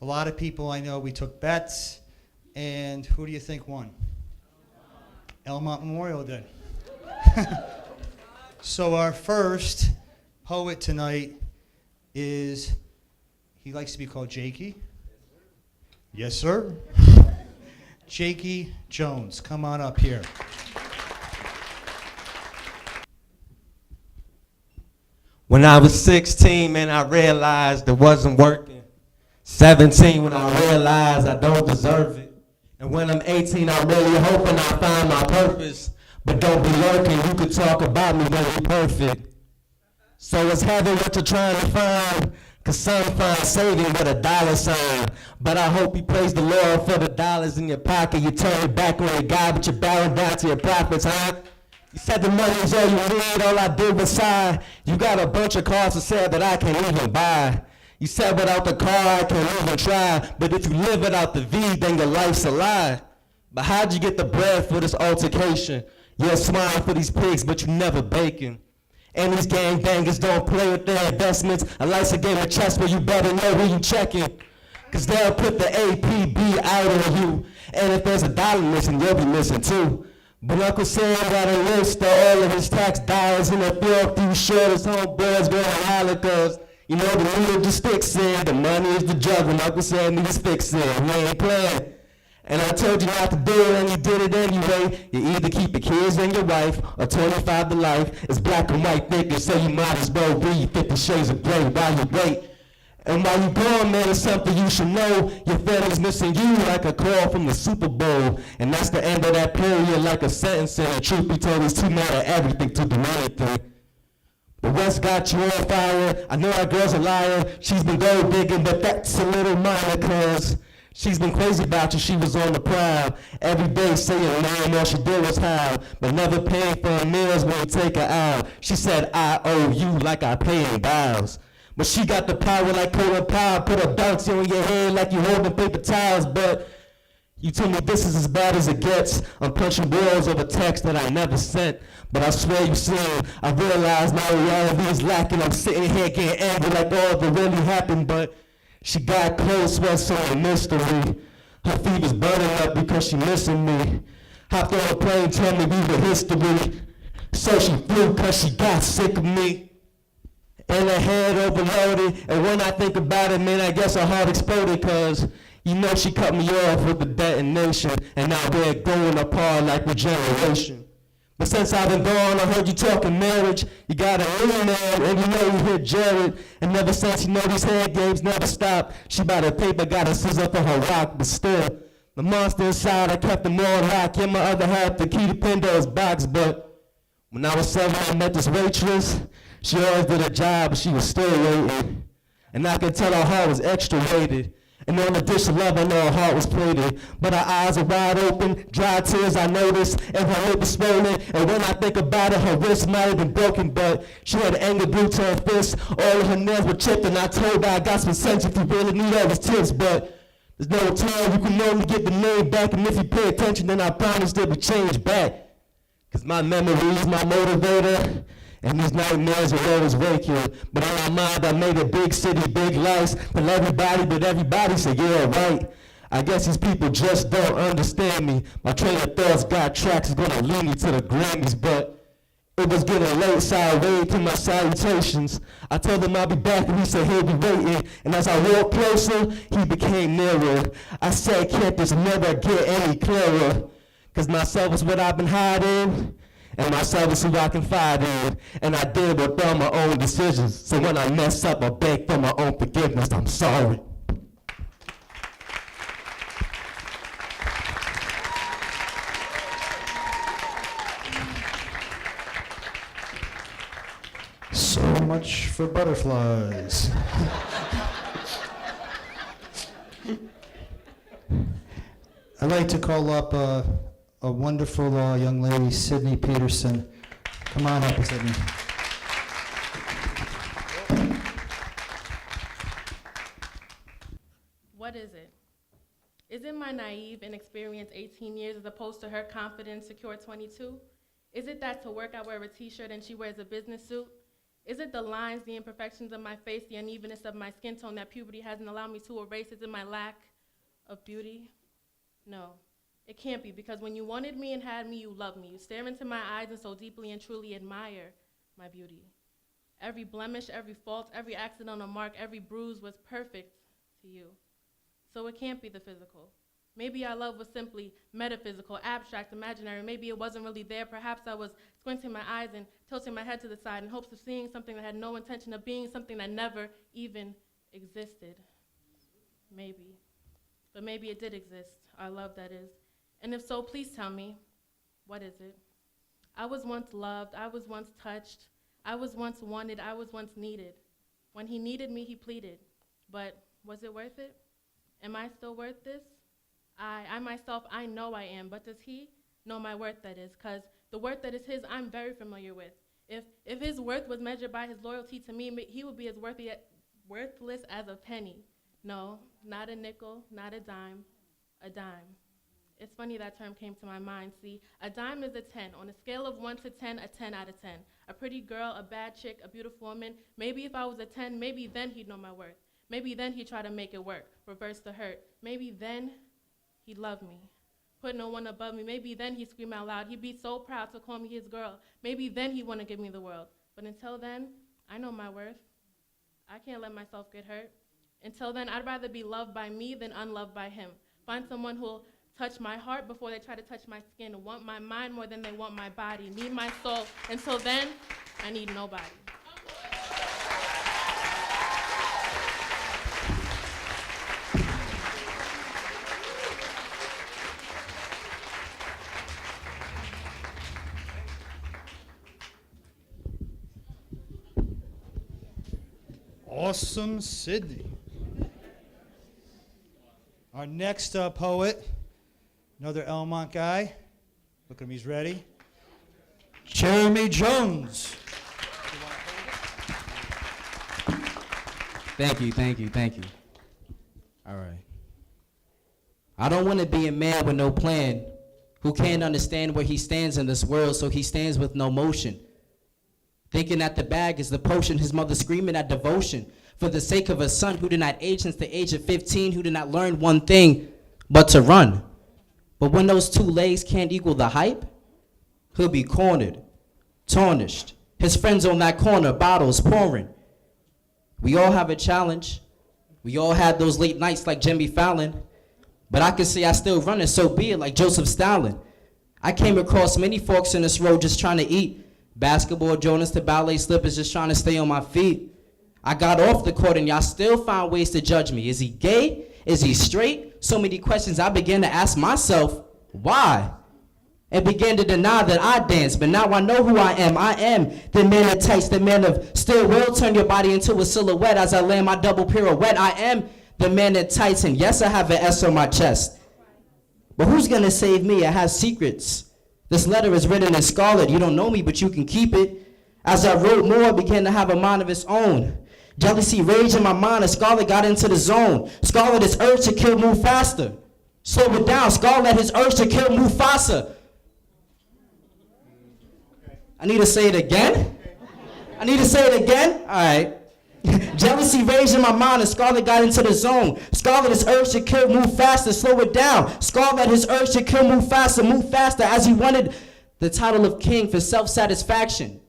a lot of people I know, we took bets, and who do you think won? Elmont Memorial did. So our first poet tonight is, he likes to be called Jakey. Yes, sir. Jakey Jones, come on up here. When I was 16, man, I realized it wasn't working. 17, when I realized I don't deserve it. And when I'm 18, I'm really hoping I find my purpose. But don't be lurking, you could talk about me when you're perfect. So it's heaven what you're trying to find. Cause some find saving with a dollar sign. But I hope you praise the Lord for the dollars in your pocket. You turn it back on your God, but you're bowing down to your profits, huh? You said the money's all you need, all I did was sigh. You got a bunch of cars for sale that I can't even buy. You said without the car I can't even try. But if you live without the V, then your life's a lie. But how'd you get the bread for this altercation? You're a swine for these pigs, but you never baking. And these gangbangers don't play with their investments. A life's a game of chess where you better know who you checking. Cause they'll put the APB out on you. And if there's a dollar missing, you'll be missing too. But Uncle Sam got a list of all of his tax dollars, and if you're a few short, his homeboys gonna holler, cause you know the needle just sticks in, the money is the drug, and Uncle Sam needs fixing. We ain't playing. And I told you not to do it, and you did it anyway. You either keep your kids and your wife, or 25 to life. It's black and white thinking, so you might as well read 50 Shades of Grey while you wait. And while you're gone, man, it's something you should know. Your family's missing you like a call from the Super Bowl. And that's the end of that period, like a sentence. And truth be told, he's too mad at everything to do anything. But what's got you on fire? I know that girl's a liar. She's been gold digging, but that's a little minor, cause she's been crazy about you, she was on the prowl. Every day saying your name, all she did was howl. But never paying for her meals when you take her out. She said, I owe you like I pay in vows. But she got the power like Colin Powell. Put a bounty on your head like you holding paper towels. But you told me this is as bad as it gets. I'm punching walls over text that I never sent. But I swear you seen, I realize my reality is lacking. I'm sitting here getting angry like all that really happened. But she got close, sweats on a mystery. Her fever's burning up because she missing me. Hopped on a plane, told me we were history. So she flew cause she got sick of me. And her head overloaded. And when I think about it, man, I guess her heart exploded. Cause you know she cut me off with the detonation. And now we're going apart like regeneration. But since I've been gone, I heard you talking marriage. You got a new man, and you know you hit Jared. And ever since, you know these head games never stop. She by the paper, got a scissor for her rock, but still, the monster inside, I kept them all locked. In my other half, the key to Pandora's box. But when I was 7, I met this waitress. She always did her job, but she was still waiting. And I could tell her heart was extra weighted. And on the dish of love, I know her heart was plated. But her eyes are wide open, dry tears I noticed, and her lip was swollen. And when I think about it, her wrist might have been broken, but she had anger glued to her fist. All of her nails were chipped, and I told her I got some sense if you really need all these tips. But there's no time, you can only get the name back, and if you pay attention, then I promise there'll be change back. Cause my memory is my motivator. And these nightmares will always wake you. But in my mind, I made a big city, big lights. Tell everybody, but everybody said, yeah, right. I guess these people just don't understand me. My train of thoughts got tracks, is gonna lead me to the Grammys. But it was getting late, so I waved to my salutations. I told him I'll be back, and he said he'll be waiting. And as I walked closer, he became nearer. I said, can't this never get any clearer? Cause myself is what I've been hiding. And myself is who I confide in. And I did with all my own decisions. So when I mess up, I beg for my own forgiveness. I'm sorry. much for butterflies. I'd like to call up a wonderful young lady, Sydney Peterson. Come on up, Sydney. What is it? Is it my naive, inexperienced 18 years as opposed to her confident, secure 22? Is it that to work I wear a t-shirt and she wears a business suit? Is it the lines, the imperfections of my face, the unevenness of my skin tone that puberty hasn't allowed me to erase? Is it my lack of beauty? No, it can't be, because when you wanted me and had me, you loved me. You stare into my eyes and so deeply and truly admire my beauty. Every blemish, every fault, every accident or mark, every bruise was perfect to you. So it can't be the physical. Maybe our love was simply metaphysical, abstract, imaginary. Maybe it wasn't really there. Perhaps I was squinting my eyes and tilting my head to the side in hopes of seeing something that had no intention of being something that never even existed. Maybe. But maybe it did exist, our love, that is. And if so, please tell me, what is it? I was once loved, I was once touched, I was once wanted, I was once needed. When he needed me, he pleaded. But was it worth it? Am I still worth this? I myself, I know I am, but does he know my worth, that is? Because the worth that is his, I'm very familiar with. If his worth was measured by his loyalty to me, he would be as worthless as a penny. No, not a nickel, not a dime, a dime. It's funny that term came to my mind. See, a dime is a 10. On a scale of 1 to 10, a 10 out of 10. A pretty girl, a bad chick, a beautiful woman. Maybe if I was a 10, maybe then he'd know my worth. Maybe then he'd try to make it work, reverse the hurt. Maybe then he'd love me, put no one above me. Maybe then he'd scream out loud. He'd be so proud to call me his girl. Maybe then he'd want to give me the world. But until then, I know my worth. I can't let myself get hurt. Until then, I'd rather be loved by me than unloved by him. Find someone who'll touch my heart before they try to touch my skin, want my mind more than they want my body, need my soul. Until then, I need nobody. Awesome, Sydney. Our next poet, another Elmont guy. Look at him, he's ready. Jeremy Jones. Thank you. All right. I don't want to be a man with no plan, who can't understand where he stands in this world, so he stands with no motion. Thinking that the bag is the potion, his mother screaming at devotion, for the sake of a son who did not age since the age of 15, who did not learn one thing, but to run. But when those two legs can't equal the hype, he'll be cornered, tarnished. His friends on that corner, bottles pouring. We all have a challenge. We all had those late nights like Jimmy Fallon. But I can say I still run, and so be it, like Joseph Stalin. I came across many forks in this road just trying to eat. Basketball Jonas to ballet slippers, just trying to stay on my feet. I got off the court and y'all still found ways to judge me. Is he gay? Is he straight? So many questions I began to ask myself, why? And began to deny that I dance, but now I know who I am. I am the man of tights, the man of still will turn your body into a silhouette as I land my double pirouette. I am the man in tights, and yes, I have an S on my chest. But who's gonna save me? I have secrets. This letter is written in scarlet. You don't know me, but you can keep it. As I wrote more, I began to have a mind of its own. Jealousy, rage in my mind, as Scarlet got into the zone. Scarlet, his urge to kill, move faster. Slow it down. Scarlet, his urge to kill, move faster. I need to say it again? All right. Jealousy, rage in my mind, and Scarlet got into the zone. Scarlet, his urge to kill, move faster, slow it down. Scarlet, his urge to kill, move faster, as he wanted the title of king for self-satisfaction.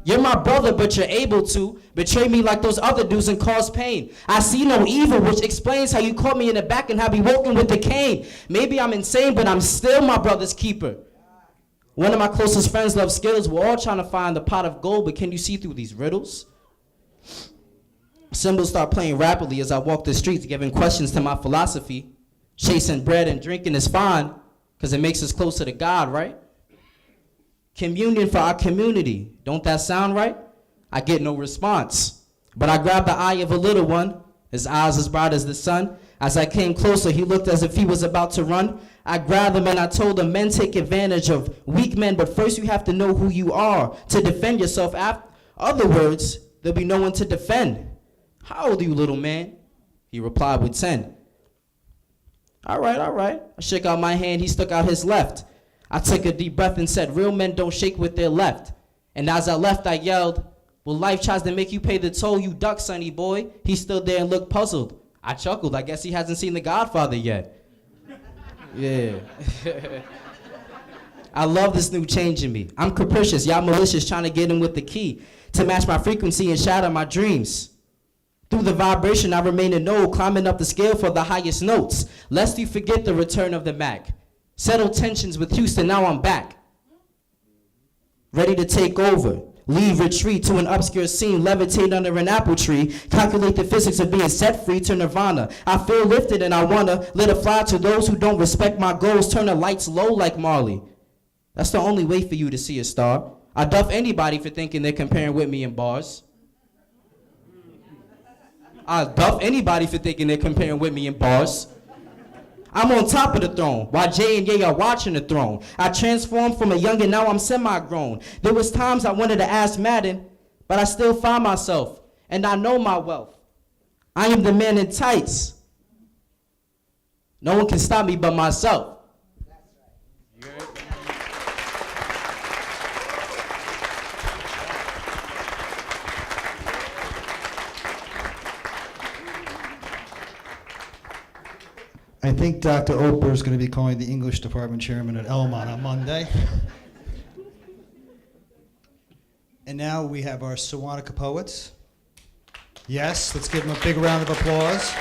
You're my brother, but you're able to betray me like those other dudes and cause pain. I see no evil, which explains how you caught me in the back and have me walking with the cane. Maybe I'm insane, but I'm still my brother's keeper. One of my closest friends loves skills. We're all trying to find the pot of gold, but can you see through these riddles? Symbols start playing rapidly as I walk the streets, giving questions to my philosophy. Chasing bread and drinking is fine, because it makes us closer to God, right? Communion for our community. Don't that sound right? I get no response. But I grab the eye of a little one, his eyes as bright as the sun. As I came closer, he looked as if he was about to run. I grabbed him and I told him, men take advantage of weak men, but first you have to know who you are to defend yourself. Other words, there'll be no one to defend. How old are you, little man? He replied with 10. All right. I shook out my hand, he stuck out his left. I took a deep breath and said, real men don't shake with their left. And as I left, I yelled, well, life tries to make you pay the toll, you duck, sonny boy. He stood there and looked puzzled. I chuckled, I guess he hasn't seen The Godfather yet. Yeah. I love this new change in me. I'm capricious, y'all malicious, trying to get in with the key to match my frequency and shatter my dreams. Through the vibration, I remain a node, climbing up the scale for the highest notes. Lest you forget the return of the Mac. Settle tensions with Houston, now I'm back. Ready to take over. Leave retreat to an obscure scene, levitate under an apple tree, calculate the physics of being set free to nirvana. I feel lifted and I wanna let it fly to those who don't respect my goals, turn the lights low like Marley. That's the only way for you to see a star. I duff anybody for thinking they're comparing with me in bars. I duff anybody for thinking they're comparing with me in bars. I'm on top of the throne, while Jay and Ye are watching the throne. I transformed from a youngin', now I'm semi-grown. There was times I wanted to ask Madden, but I still find myself, and I know my wealth. I am the man in tights. No one can stop me but myself. I think Dr. Oper is going to be calling the English department chairman at Elmont on Monday. And now we have our Sewantica poets. Yes, let's give them a big round of applause.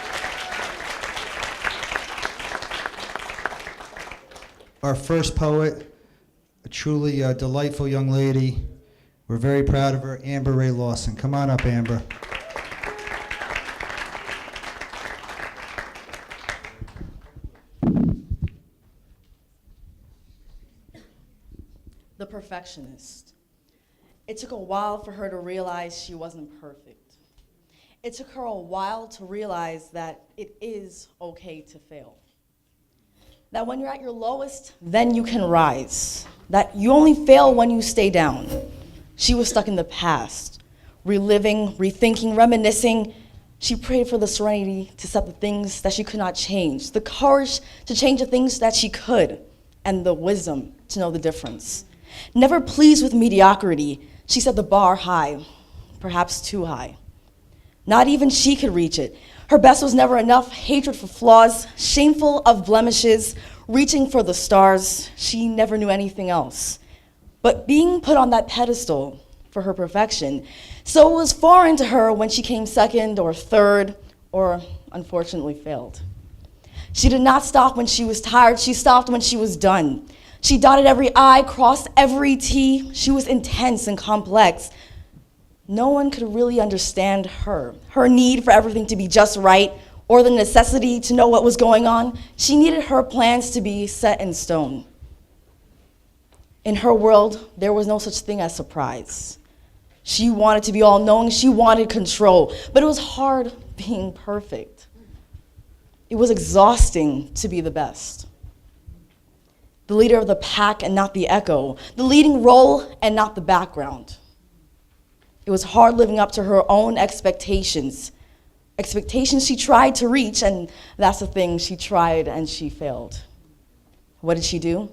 Our first poet, a truly delightful young lady. We're very proud of her, Amber Ray Lawson. Come on up, Amber. The perfectionist. It took a while for her to realize she wasn't perfect. It took her a while to realize that it is okay to fail. That when you're at your lowest, then you can rise. That you only fail when you stay down. She was stuck in the past, reliving, rethinking, reminiscing. She prayed for the serenity to accept the things that she could not change, the courage to change the things that she could, and the wisdom to know the difference. Never pleased with mediocrity, she set the bar high, perhaps too high. Not even she could reach it. Her best was never enough, hatred for flaws, shameful of blemishes, reaching for the stars. She never knew anything else. But being put on that pedestal for her perfection, so it was foreign to her when she came second or third, or unfortunately failed. She did not stop when she was tired, she stopped when she was done. She dotted every I, crossed every T. She was intense and complex. No one could really understand her need for everything to be just right, or the necessity to know what was going on. She needed her plans to be set in stone. In her world, there was no such thing as surprise. She wanted to be all-knowing, she wanted control, but it was hard being perfect. It was exhausting to be the best. The leader of the pack and not the echo, the leading role and not the background. It was hard living up to her own expectations she tried to reach, and that's the thing, she tried and she failed. What did she do?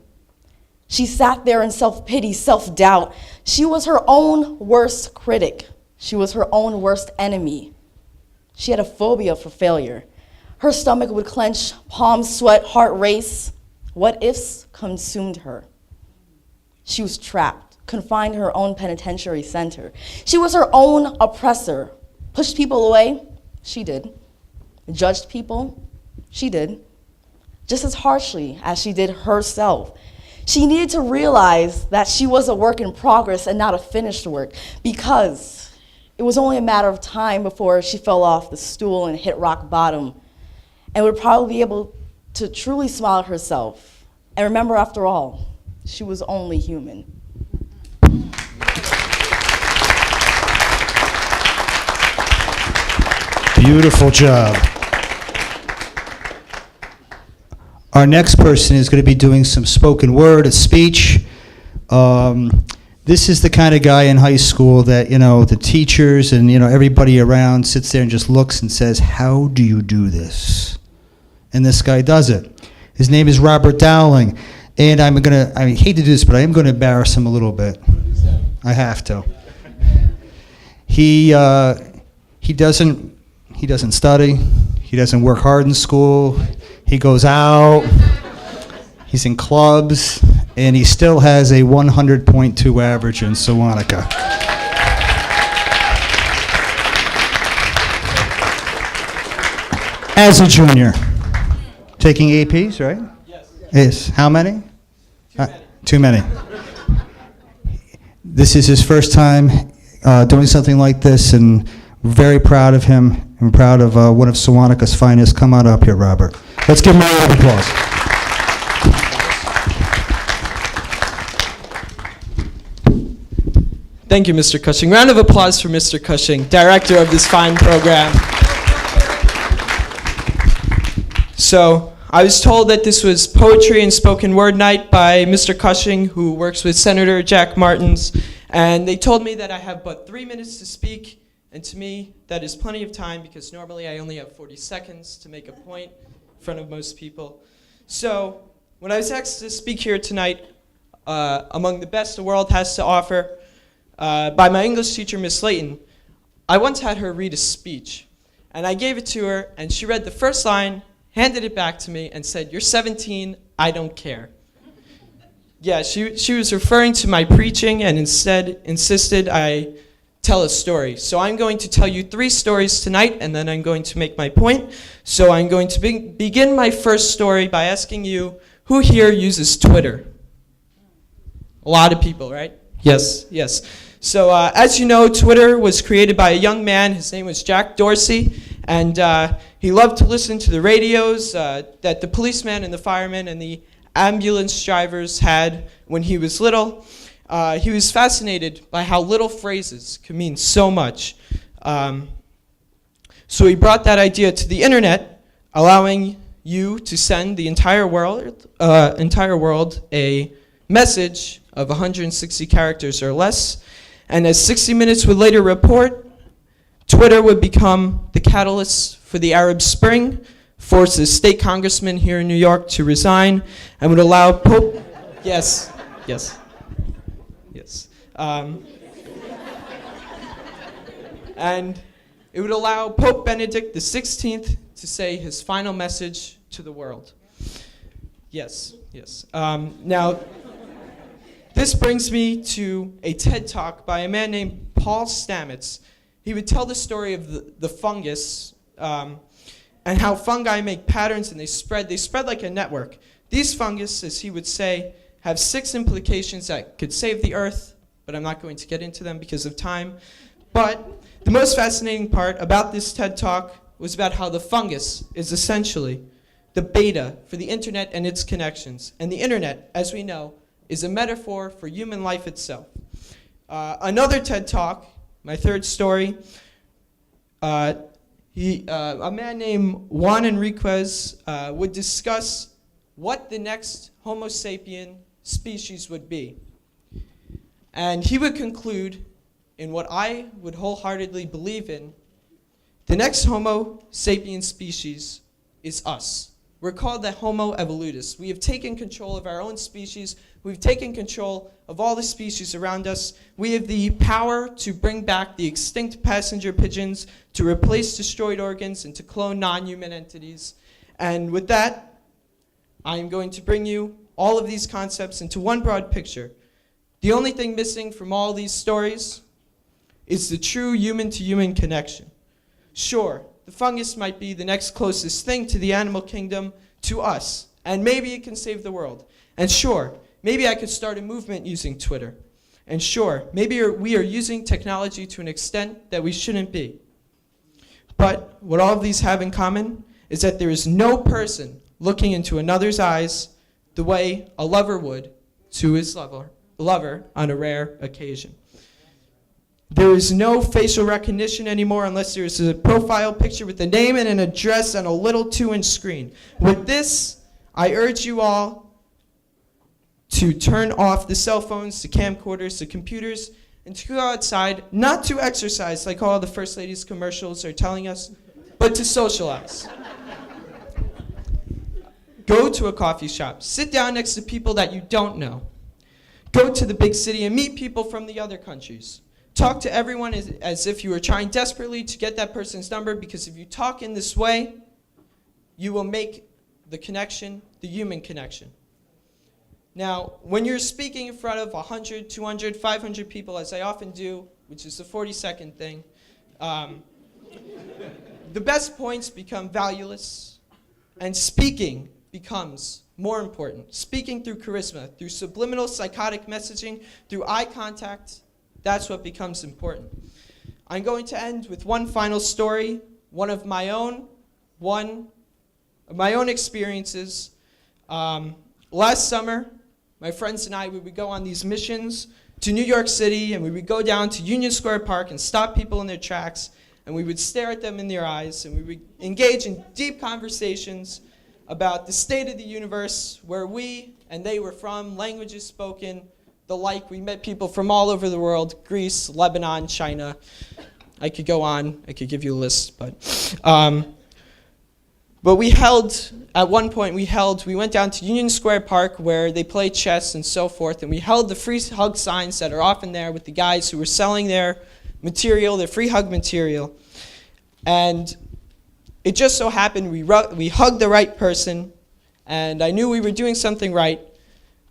She sat there in self-pity, self-doubt. She was her own worst critic. She was her own worst enemy. She had a phobia for failure. Her stomach would clench, palms sweat, heart race. What ifs consumed her. She was trapped, confined to her own penitentiary center. She was her own oppressor. Pushed people away? She did. Judged people? She did. Just as harshly as she did herself. She needed to realize that she was a work in progress and not a finished work, because it was only a matter of time before she fell off the stool and hit rock bottom, and would probably be able to truly smile at herself and remember, after all, she was only human. Beautiful job. Our next person is going to be doing some spoken word, a speech. This is the kind of guy in high school that, the teachers and, everybody around sits there and just looks and says, how do you do this? And this guy does it. His name is Robert Dowling. And I hate to do this, but I am going to embarrass him a little bit. I have to. He doesn't study. He doesn't work hard in school. He goes out. He's in clubs, and he still has a 100.2 average in Sewantica. As a junior, taking APs, right? Yes. How many? Too many. This is his first time doing something like this, and we're very proud of him. I'm proud of one of Sewanica's finest. Come on up here, Robert. Let's give him a round of applause. Thank you, Mr. Cushing. Round of applause for Mr. Cushing, director of this fine program. So, I was told that this was poetry and spoken word night by Mr. Cushing, who works with Senator Jack Martins, and they told me that I have but 3 minutes to speak, and to me, that is plenty of time because normally I only have 40 seconds to make a point in front of most people. So, when I was asked to speak here tonight, among the best the world has to offer, by my English teacher, Miss Layton, I once had her read a speech, and I gave it to her, and she read the first line, handed it back to me, and said, "You're 17, I don't care." Yeah, she was referring to my preaching and instead insisted I tell a story. So I'm going to tell you 3 stories tonight, and then I'm going to make my point. So I'm going to begin my first story by asking you, who here uses Twitter? A lot of people, right? Yes, yes. So as you know, Twitter was created by a young man. His name was Jack Dorsey, and he loved to listen to the radios that the policeman and the firemen and the ambulance drivers had when he was little. He was fascinated by how little phrases could mean so much. So he brought that idea to the internet, allowing you to send the entire world a message of 160 characters or less. And as 60 Minutes would later report, Twitter would become the catalyst for the Arab Spring, force a state congressman here in New York to resign, and would allow Pope... Yes, yes, yes. And it would allow Pope Benedict XVI to say his final message to the world. Yes, yes. Now, this brings me to a TED Talk by a man named Paul Stamets. He would tell the story of the fungus and how fungi make patterns and they spread like a network. These fungus, as he would say, have 6 implications that could save the earth, but I'm not going to get into them because of time. But the most fascinating part about this TED Talk was about how the fungus is essentially the beta for the internet and its connections. And the internet, as we know, is a metaphor for human life itself. Another TED Talk, my third story, a man named Juan Enriquez would discuss what the next Homo sapien species would be. And he would conclude in what I would wholeheartedly believe in, the next Homo sapien species is us. We're called the Homo evolutus. We have taken control of our own species. We've taken control of all the species around us. We have the power to bring back the extinct passenger pigeons, to replace destroyed organs, and to clone non-human entities. And with that, I am going to bring you all of these concepts into one broad picture. The only thing missing from all these stories is the true human-to-human connection. Sure, the fungus might be the next closest thing to the animal kingdom to us, and maybe it can save the world. And sure, maybe I could start a movement using Twitter. And sure, maybe we are using technology to an extent that we shouldn't be. But what all of these have in common is that there is no person looking into another's eyes the way a lover would to his lover on a rare occasion. There is no facial recognition anymore unless there's a profile picture with a name and an address on a little 2-inch screen. With this, I urge you all to turn off the cell phones, the camcorders, the computers, and to go outside, not to exercise like all the First Lady's commercials are telling us, but to socialize. Go to a coffee shop. Sit down next to people that you don't know. Go to the big city and meet people from the other countries. Talk to everyone as if you were trying desperately to get that person's number, because if you talk in this way, you will make the connection, the human connection. Now, when you're speaking in front of 100, 200, 500 people, as I often do, which is the 40-second thing, the best points become valueless, and speaking becomes more important. Speaking through charisma, through subliminal psychotic messaging, through eye contact, that's what becomes important. I'm going to end with one final story, one of my own experiences. Last summer, my friends and I, we would go on these missions to New York City, and we would go down to Union Square Park and stop people in their tracks, and we would stare at them in their eyes, and we would engage in deep conversations about the state of the universe, where we and they were from, languages spoken, the like. We met people from all over the world: Greece, Lebanon, China. I could go on. I could give you a list, but we held, at one point we went down to Union Square Park where they play chess and so forth, and we held the free hug signs that are often there with the guys who were selling their material, their free hug material. And it just so happened we hugged the right person, and I knew we were doing something right,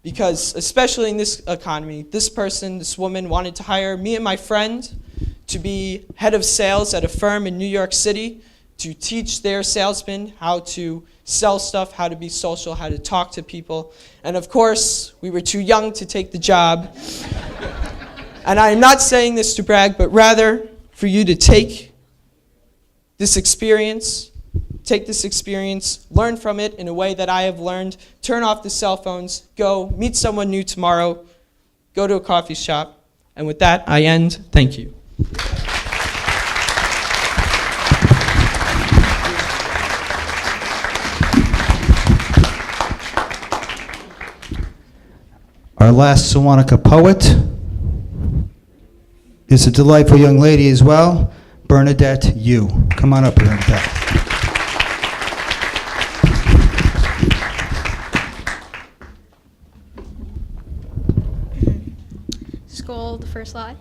because especially in this economy, this woman wanted to hire me and my friend to be head of sales at a firm in New York City, to teach their salesmen how to sell stuff, how to be social, how to talk to people. And of course, we were too young to take the job. And I am not saying this to brag, but rather for you to take this experience, learn from it in a way that I have learned, turn off the cell phones, go meet someone new tomorrow, go to a coffee shop. And with that, I end. Thank you. Our last Sewanaka poet is a delightful young lady as well, Bernadette Yu. Come on up, Bernadette. School, the first slide.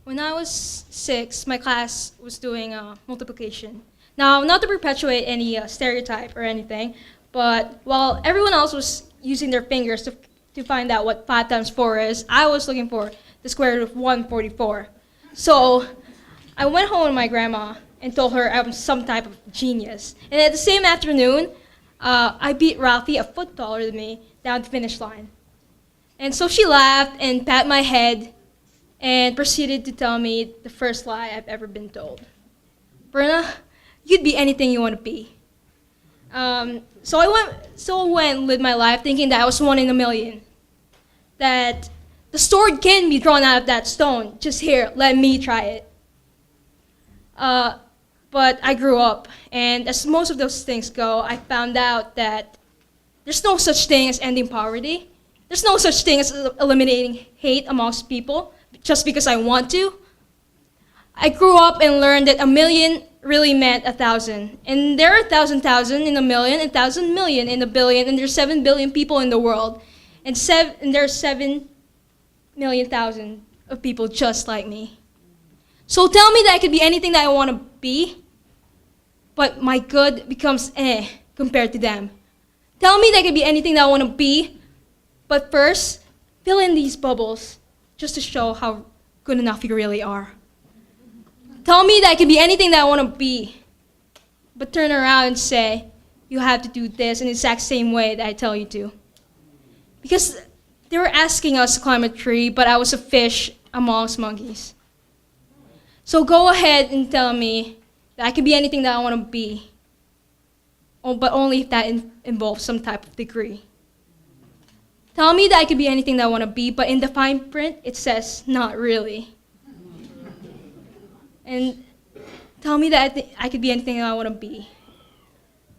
When I was 6, my class was doing multiplication. Now, not to perpetuate any stereotype or anything, but while everyone else was using their fingers to find out what 5 times 4 is, I was looking for the square root of 144. So I went home to my grandma and told her I'm some type of genius. And at the same afternoon, I beat Ralphie, a foot taller than me, down the finish line. And so she laughed and pat my head and proceeded to tell me the first lie I've ever been told. Berna, you'd be anything you want to be. So I went and lived my life thinking that I was 1 in a million. That the sword can be drawn out of that stone. Just here, let me try it. But I grew up, and as most of those things go, I found out that there's no such thing as ending poverty. There's no such thing as eliminating hate amongst people just because I want to. I grew up and learned that a million really meant 1,000. And there are 1,000 in a million, and 1,000 million in a billion, and there's 7 billion people in the world. And there's 7 million thousand of people just like me. So tell me that I could be anything that I want to be, but my good becomes compared to them. Tell me that I could be anything that I want to be, but first, fill in these bubbles just to show how good enough you really are. Tell me that I can be anything that I want to be, but turn around and say, you have to do this in the exact same way that I tell you to. Because they were asking us to climb a tree, but I was a fish amongst monkeys. So go ahead and tell me that I can be anything that I want to be, but only if that involves some type of degree. Tell me that I could be anything that I want to be, but in the fine print, it says, not really. And tell me that I could be anything that I want to be.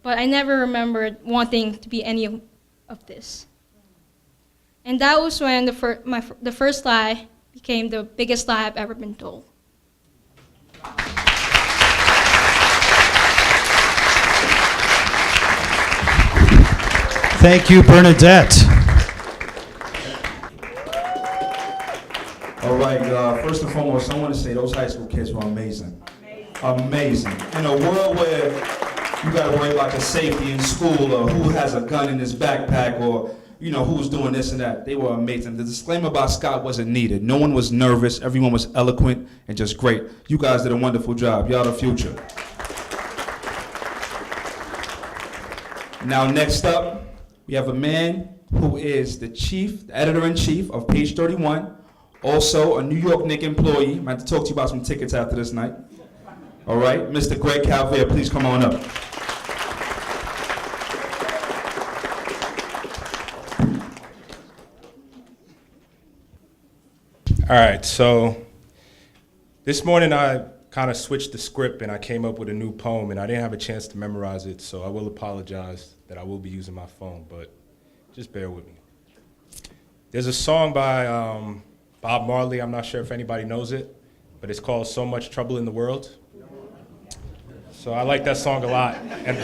But I never remembered wanting to be any of this. And that was when the first lie became the biggest lie I've ever been told. Thank you, Bernadette. All right, first and foremost, I want to say those high school kids were amazing. Amazing. In a world where you got to worry about your safety in school or who has a gun in his backpack or, you know, who's doing this and that, they were amazing. The disclaimer about Scott wasn't needed. No one was nervous. Everyone was eloquent and just great. You guys did a wonderful job. Y'all the future. Now, next up, we have a man who is the editor-in-chief of Page 31, also a New York Knicks employee. I'm going to talk to you about some tickets after this night. All right, Mr. Greg Calvert, please come on up. All right, so this morning I kind of switched the script and I came up with a new poem and I didn't have a chance to memorize it, so I will apologize that I will be using my phone, but just bear with me. There's a song by Bob Marley, I'm not sure if anybody knows it, but it's called So Much Trouble in the World. So I like that song a lot. And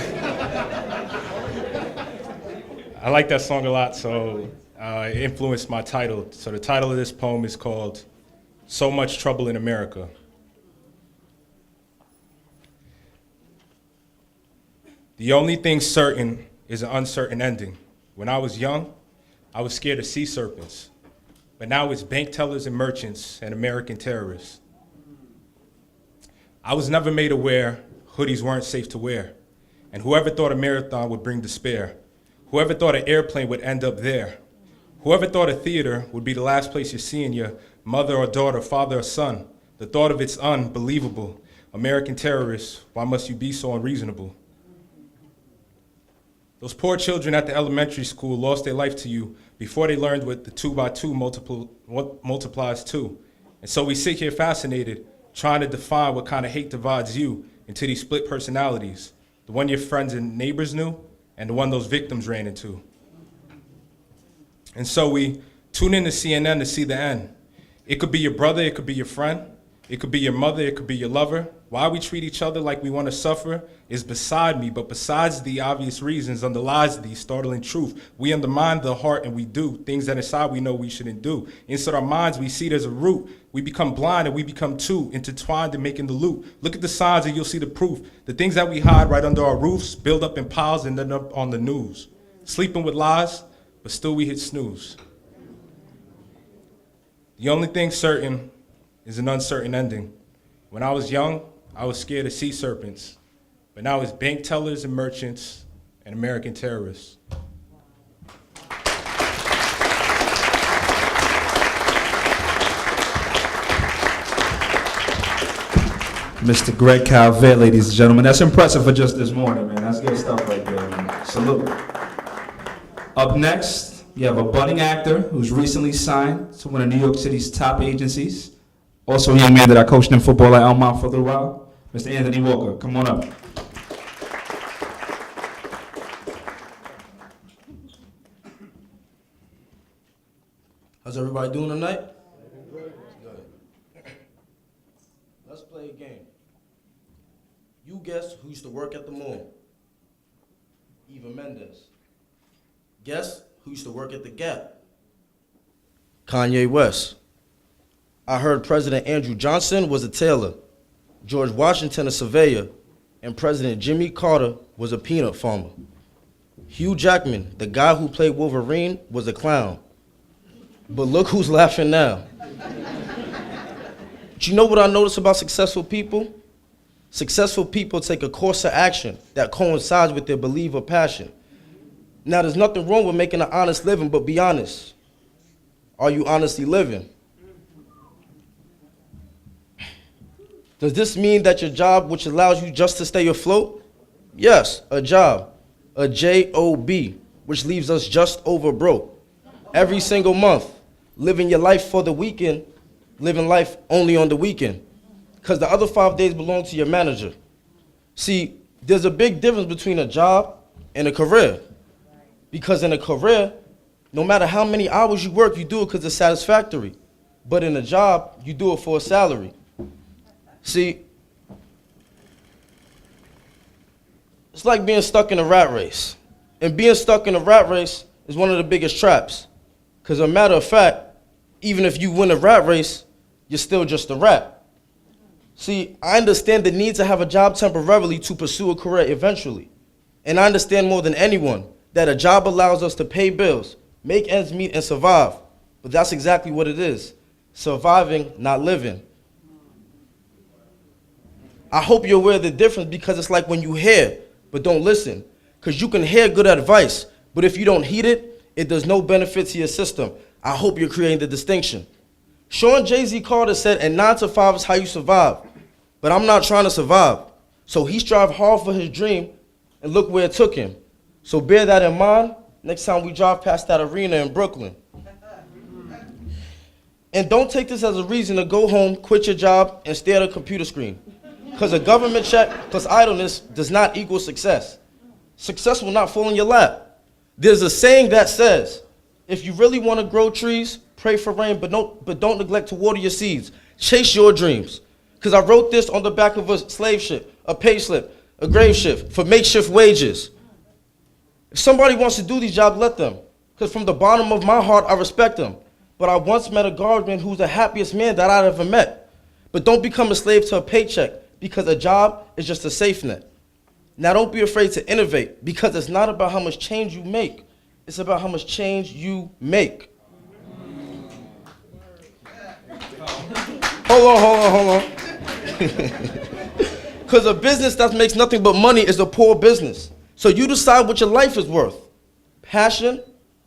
I like that song a lot, so it influenced my title. So the title of this poem is called So Much Trouble in America. The only thing certain is an uncertain ending. When I was young, I was scared of sea serpents, but now it's bank tellers and merchants and American terrorists. I was never made aware hoodies weren't safe to wear, and whoever thought a marathon would bring despair, whoever thought an airplane would end up there, whoever thought a theater would be the last place you're seeing your mother or daughter, father or son, the thought of it's unbelievable. American terrorists, why must you be so unreasonable? Those poor children at the elementary school lost their life to you before they learned what the 2 by 2 multiplies 2. And so we sit here fascinated, trying to define what kind of hate divides you into these split personalities, the one your friends and neighbors knew, and the one those victims ran into. And so we tune in to CNN to see the end. It could be your brother, it could be your friend, it could be your mother, it could be your lover. Why we treat each other like we want to suffer is beside me, but besides the obvious reasons underlies the startling truth. We undermine the heart and we do things that inside we know we shouldn't do. Inside our minds we see there's a root. We become blind and we become too intertwined in making the loop. Look at the signs and you'll see the proof. The things that we hide right under our roofs build up in piles and end up on the news. Sleeping with lies, but still we hit snooze. The only thing certain is an uncertain ending. When I was young, I was scared of sea serpents, but now it's bank tellers and merchants and American terrorists. Mr. Greg Calvert, ladies and gentlemen. That's impressive for just this morning, man. That's good stuff right there, man. Salute. Up next, you have a budding actor who's recently signed to one of New York City's top agencies. Also a young man that I coached in football at Elmont for a little while. Mr. Anthony Walker, come on up. How's everybody doing tonight? Good. Let's play a game. You guess who used to work at the mall? Eva Mendes. Guess who used to work at the Gap? Kanye West. I heard President Andrew Johnson was a tailor, George Washington a surveyor, and President Jimmy Carter was a peanut farmer. Hugh Jackman, the guy who played Wolverine, was a clown. But look who's laughing now. Do you know what I notice about successful people? Successful people take a course of action that coincides with their belief or passion. Now, there's nothing wrong with making an honest living, but be honest. Are you honestly living? Does this mean that your job, which allows you just to stay afloat? Yes, a job, a J-O-B, which leaves us just over broke. every single month, living your life for the weekend, living life only on the weekend. Because the other 5 days belong to your manager. See, there's a big difference between a job and a career. Because in a career, no matter how many hours you work, you do it because it's satisfactory. But in a job, you do it for a salary. See, it's like being stuck in a rat race. And being stuck in a rat race is one of the biggest traps. Because as a matter of fact, even if you win a rat race, you're still just a rat. See, I understand the need to have a job temporarily to pursue a career eventually. And I understand more than anyone that a job allows us to pay bills, make ends meet, and survive. But that's exactly what it is. Surviving, not living. I hope you're aware of the difference, because it's like when you hear, but don't listen. Because you can hear good advice, but if you don't heed it, it does no benefit to your system. I hope you're creating the distinction. Sean Jay-Z Carter said, and 9 to 5 is how you survive. But I'm not trying to survive. So he strived hard for his dream, and look where it took him. So bear that in mind next time we drive past that arena in Brooklyn. And don't take this as a reason to go home, quit your job, and stare at a computer screen. Because a government check plus idleness does not equal success. Success will not fall in your lap. There's a saying that says, if you really want to grow trees, pray for rain, but don't neglect to water your seeds. Chase your dreams. Because I wrote this on the back of a slave ship, a pay slip, a grave shift for makeshift wages. If somebody wants to do these jobs, let them. Because from the bottom of my heart, I respect them. But I once met a guardsman who's the happiest man that I've ever met. But don't become a slave to a paycheck, because a job is just a safe net. Now don't be afraid to innovate, because it's not about how much change you make. It's about how much change you make. Hold on. Because a business that makes nothing but money is a poor business. So you decide what your life is worth, passion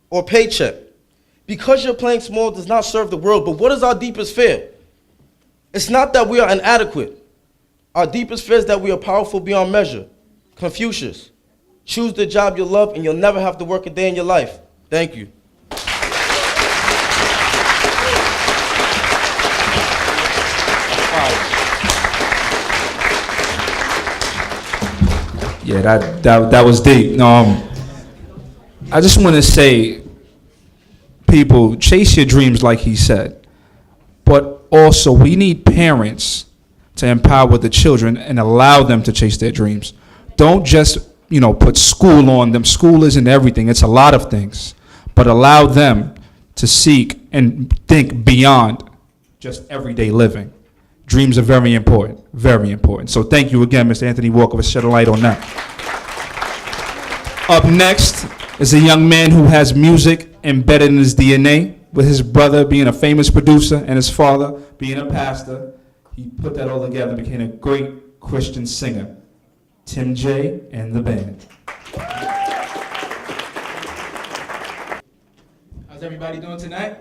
or paycheck. Because you're playing small does not serve the world, but what is our deepest fear? It's not that we are inadequate. Our deepest fear is that we are powerful beyond measure. Confucius, choose the job you love and you'll never have to work a day in your life. Thank you. Yeah, that was deep. I just want to say, people, chase your dreams like he said. But also, we need parents to empower the children and allow them to chase their dreams. Don't just, put school on them. School isn't everything. It's a lot of things. But allow them to seek and think beyond just everyday living. Dreams are very important, very important. So thank you again, Mr. Anthony Walker, for shedding light on that. Up next is a young man who has music embedded in his DNA, with his brother being a famous producer and his father being a pastor. He put that all together and became a great Christian singer. Tim J. and the band. How's everybody doing tonight?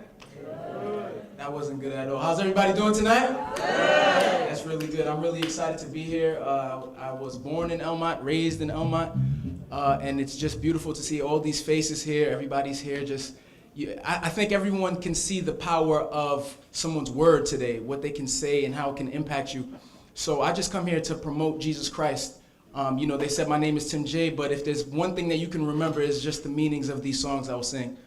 That wasn't good at all. How's everybody doing tonight? That's really good. I'm really excited to be here. I was born in Elmont, raised in Elmont, and it's just beautiful to see all these faces here. Everybody's here. I think everyone can see the power of someone's word today, what they can say and how it can impact you. So I just come here to promote Jesus Christ. They said my name is Tim J, but if there's one thing that you can remember is just the meanings of these songs I will sing.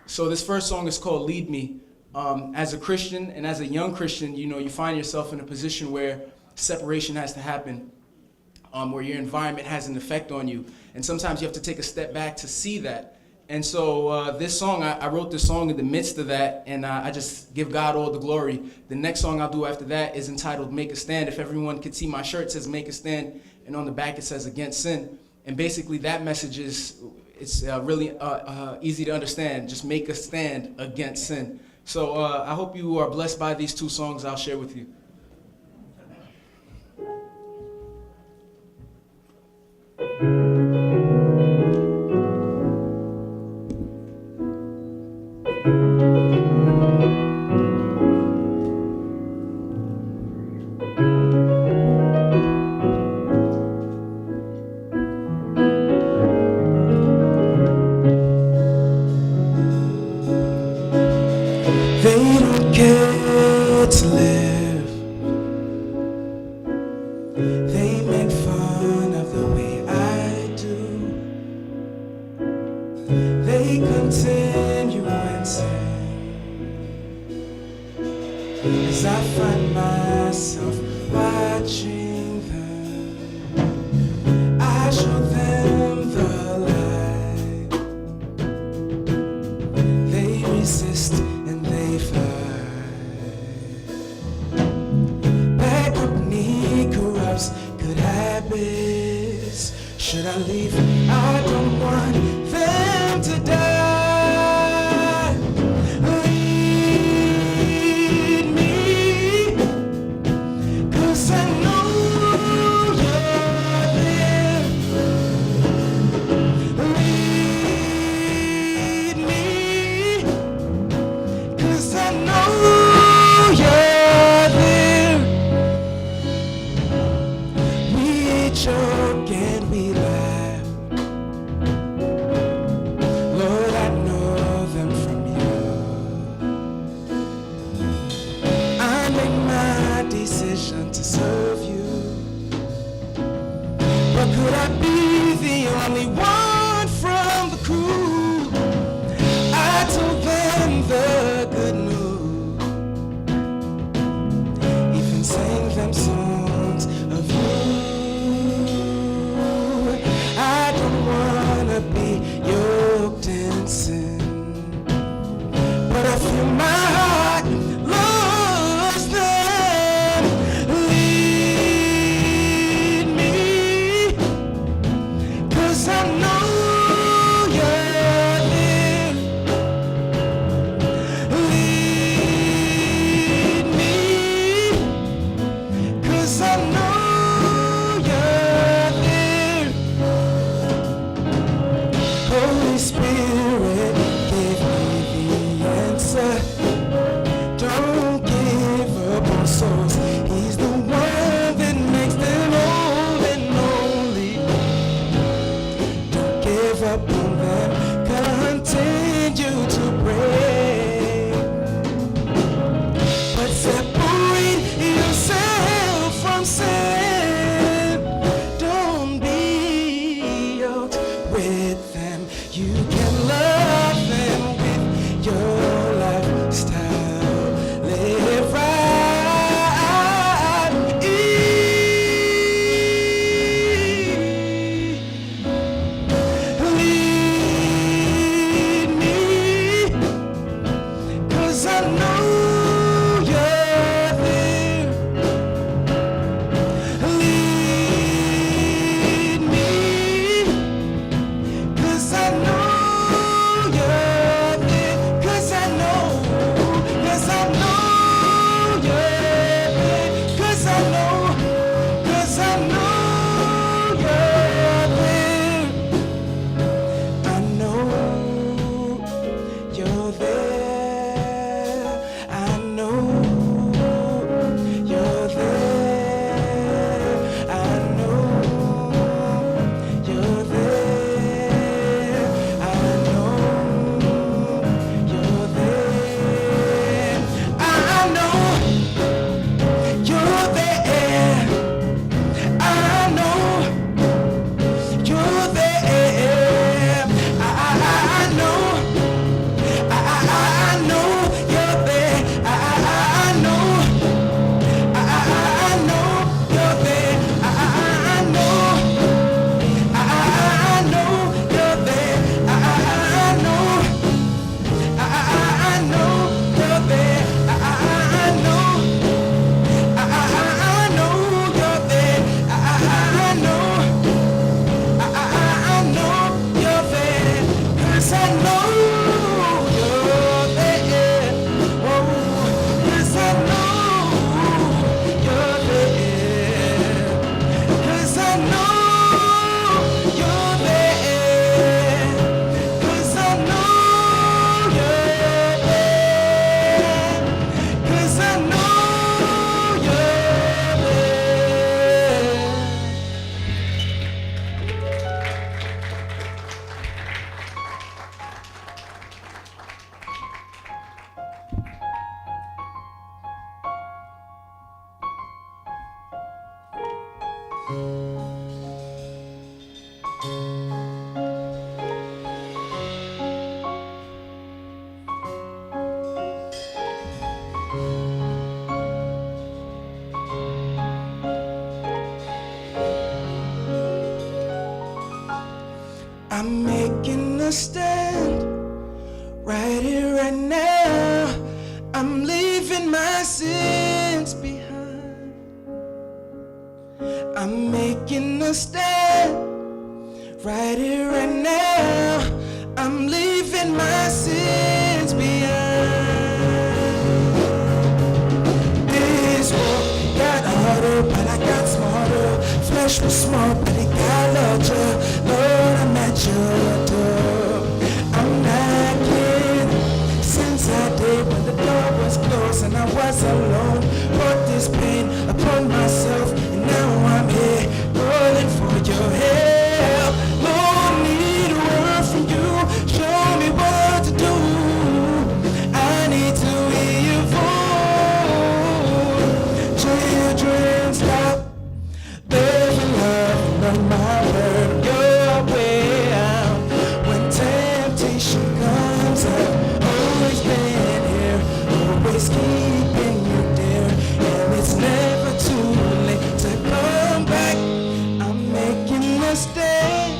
So this first song is called Lead Me. As a Christian and as a young Christian, you find yourself in a position where separation has to happen, where your environment has an effect on you. And sometimes you have to take a step back to see that. And so this song, I wrote this song in the midst of that, and I just give God all the glory. The next song I'll do after that is entitled Make a Stand. If everyone could see my shirt, it says Make a Stand, and on the back it says Against Sin. And basically that message it's really easy to understand. Just make a stand against sin. So I hope you are blessed by these two songs I'll share with you. 'cause I find myself watching them. I show them the light. They resist and they fight. Bad company corrupts good habits. Should I leave? I don't want them to die. Lead me, 'cause I know you're there. Lead me, 'cause I know you're there. We joke and we laugh. Lord, I know them from you. I make my decision to serve you. But could I be the only one from the crew? I told them the good news, even sang them songs of you. I don't wanna be yoked in sin, but I feel my heart lost then. Lead me, 'cause I know you're there. Lead me, 'cause I know you're there. Holy Spirit, give me the answer. Don't give up on souls. He's the one that makes them whole and holy. Don't give up on them. Continue to pray, but separate yourself from sin. Don't be yoked with them. You can love them with your lifestyle. Live right. Lead me, 'cause I know you're there. Lead me, 'cause I know I'm making a stand right here, right now. I'm leaving my sins behind. I'm making a stand right here, right now. I'm leaving my sins behind. This walk got harder, but I got smarter. Flesh was small, but it got larger. Lord, I'm at your door. I'm not kidding. Since that day when the door was closed and I was alone, brought this pain upon myself, and now I'm here calling for your help. Lord, need a word from you. Show me what to do. I need to hear your voice. Children, stop. There's a love, love my word, your way out. When temptation comes, I've always been here, always keeping you dear. And it's never too late to come back. I'm making a stand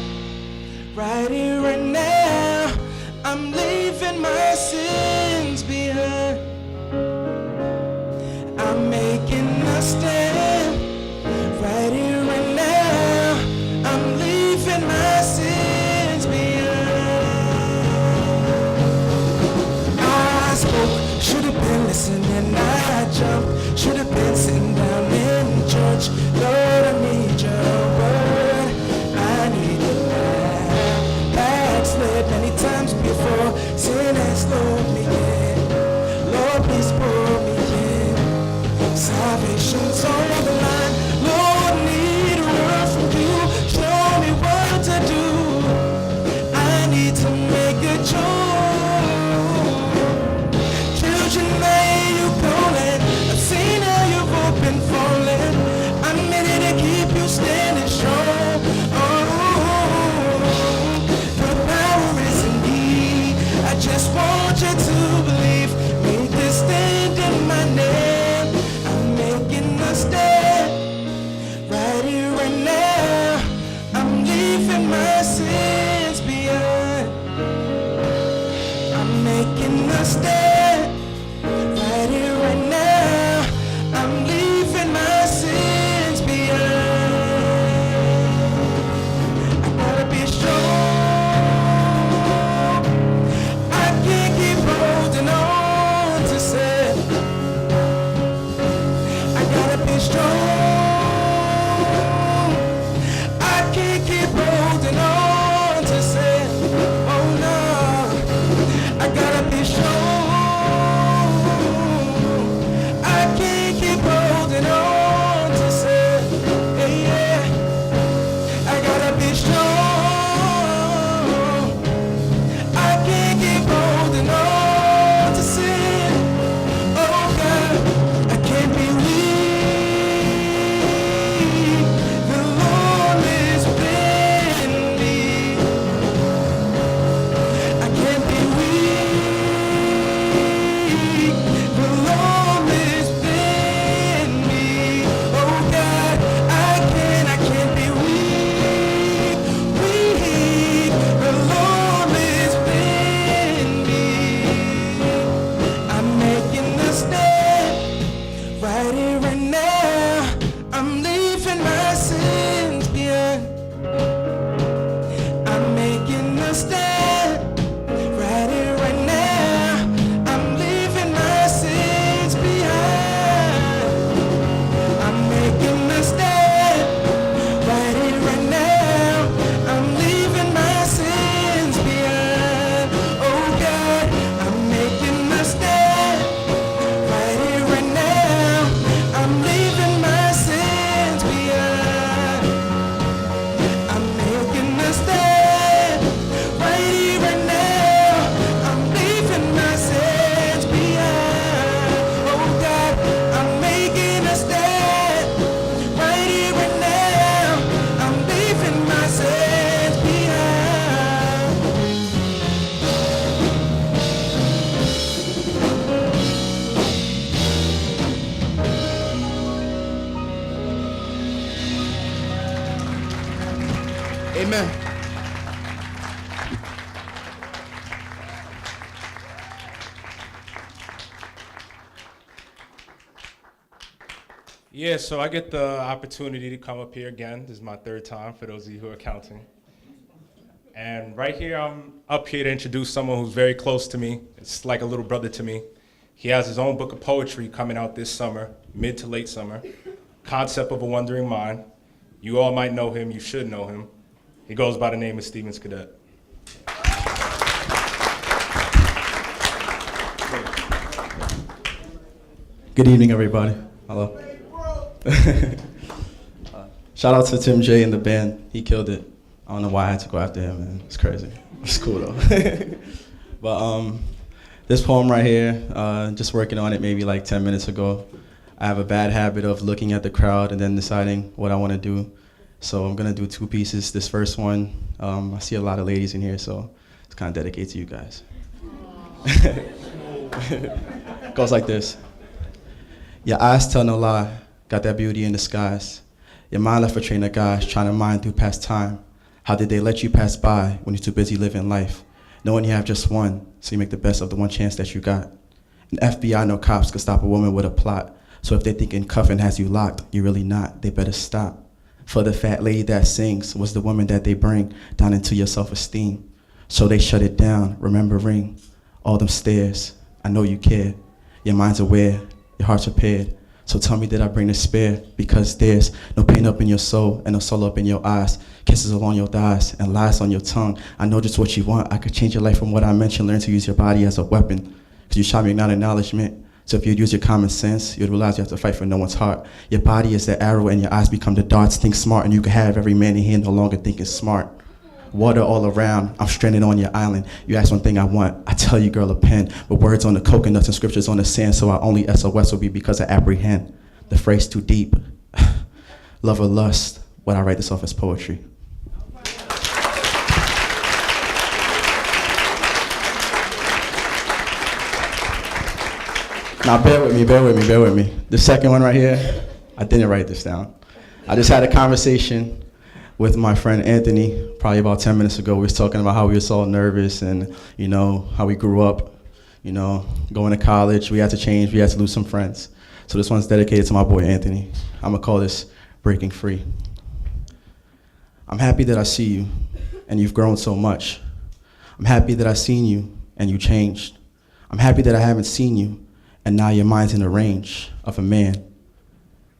right here, right now. I'm leaving my sins behind. I'm making a stand right here, right now. I'm leaving my sins behind. I spoke, should have been listening. I jumped, should have been sitting down in church. Lord, I need your word. I need it now. Backslid many times before. Sin has slowed me in. Lord, please pull me in. Salvation's on the line. Lord, need a word from you. Show me what to do. I need to make a choice. Children, may you calling. Yeah, so I get the opportunity to come up here again. This is my third time, for those of you who are counting. And right here, I'm up here to introduce someone who's very close to me. It's like a little brother to me. He has his own book of poetry coming out this summer, mid to late summer, Concept of a Wandering Mind. You all might know him, you should know him. He goes by the name of Stevens Cadet. Good evening, everybody. Hello. Shout out to Tim J and the band. He killed it. I don't know why I had to go after him, man. It's crazy. It's cool, though. But this poem right here, just working on it maybe like 10 minutes ago. I have a bad habit of looking at the crowd and then deciding what I want to do. So I'm going to do two pieces. This first one, I see a lot of ladies in here, so it's kind of dedicated to you guys. Goes like this. Your eyes tell no lie, got that beauty in disguise. Your mind left a train of guys trying to mine through past time. How did they let you pass by when you're too busy living life? Knowing you have just one, so you make the best of the one chance that you got. An FBI, no cops could stop a woman with a plot. So if they thinking cuffing has you locked, you're really not, they better stop. For the fat lady that sings was the woman that they bring down into your self-esteem. So they shut it down, remembering all them stares. I know you care, your mind's aware, your heart's prepared. So tell me, did I bring to spare? Because there's no pain up in your soul and no soul up in your eyes. Kisses along your thighs and lies on your tongue. I know just what you want. I could change your life from what I mentioned. Learn to use your body as a weapon. Because you shot me not acknowledgement. So if you'd use your common sense, you'd realize you have to fight for no one's heart. Your body is the arrow and your eyes become the darts. Think smart and you can have every man in here no longer thinking smart. Water all around, I'm stranded on your island. You ask one thing I want, I tell you, girl, a pen. With words on the coconuts and scriptures on the sand, so our only SOS will be because I apprehend. The phrase too deep. Love or lust, when I write this off as poetry. Now bear with me. The second one right here, I didn't write this down. I just had a conversation with my friend Anthony, probably about 10 minutes ago. We was talking about how we were so nervous and, you know, how we grew up, you know, going to college. We had to change, we had to lose some friends. So this one's dedicated to my boy Anthony. I'm gonna call this Breaking Free. I'm happy that I see you and you've grown so much. I'm happy that I've seen you and you changed. I'm happy that I haven't seen you and now your mind's in the range of a man.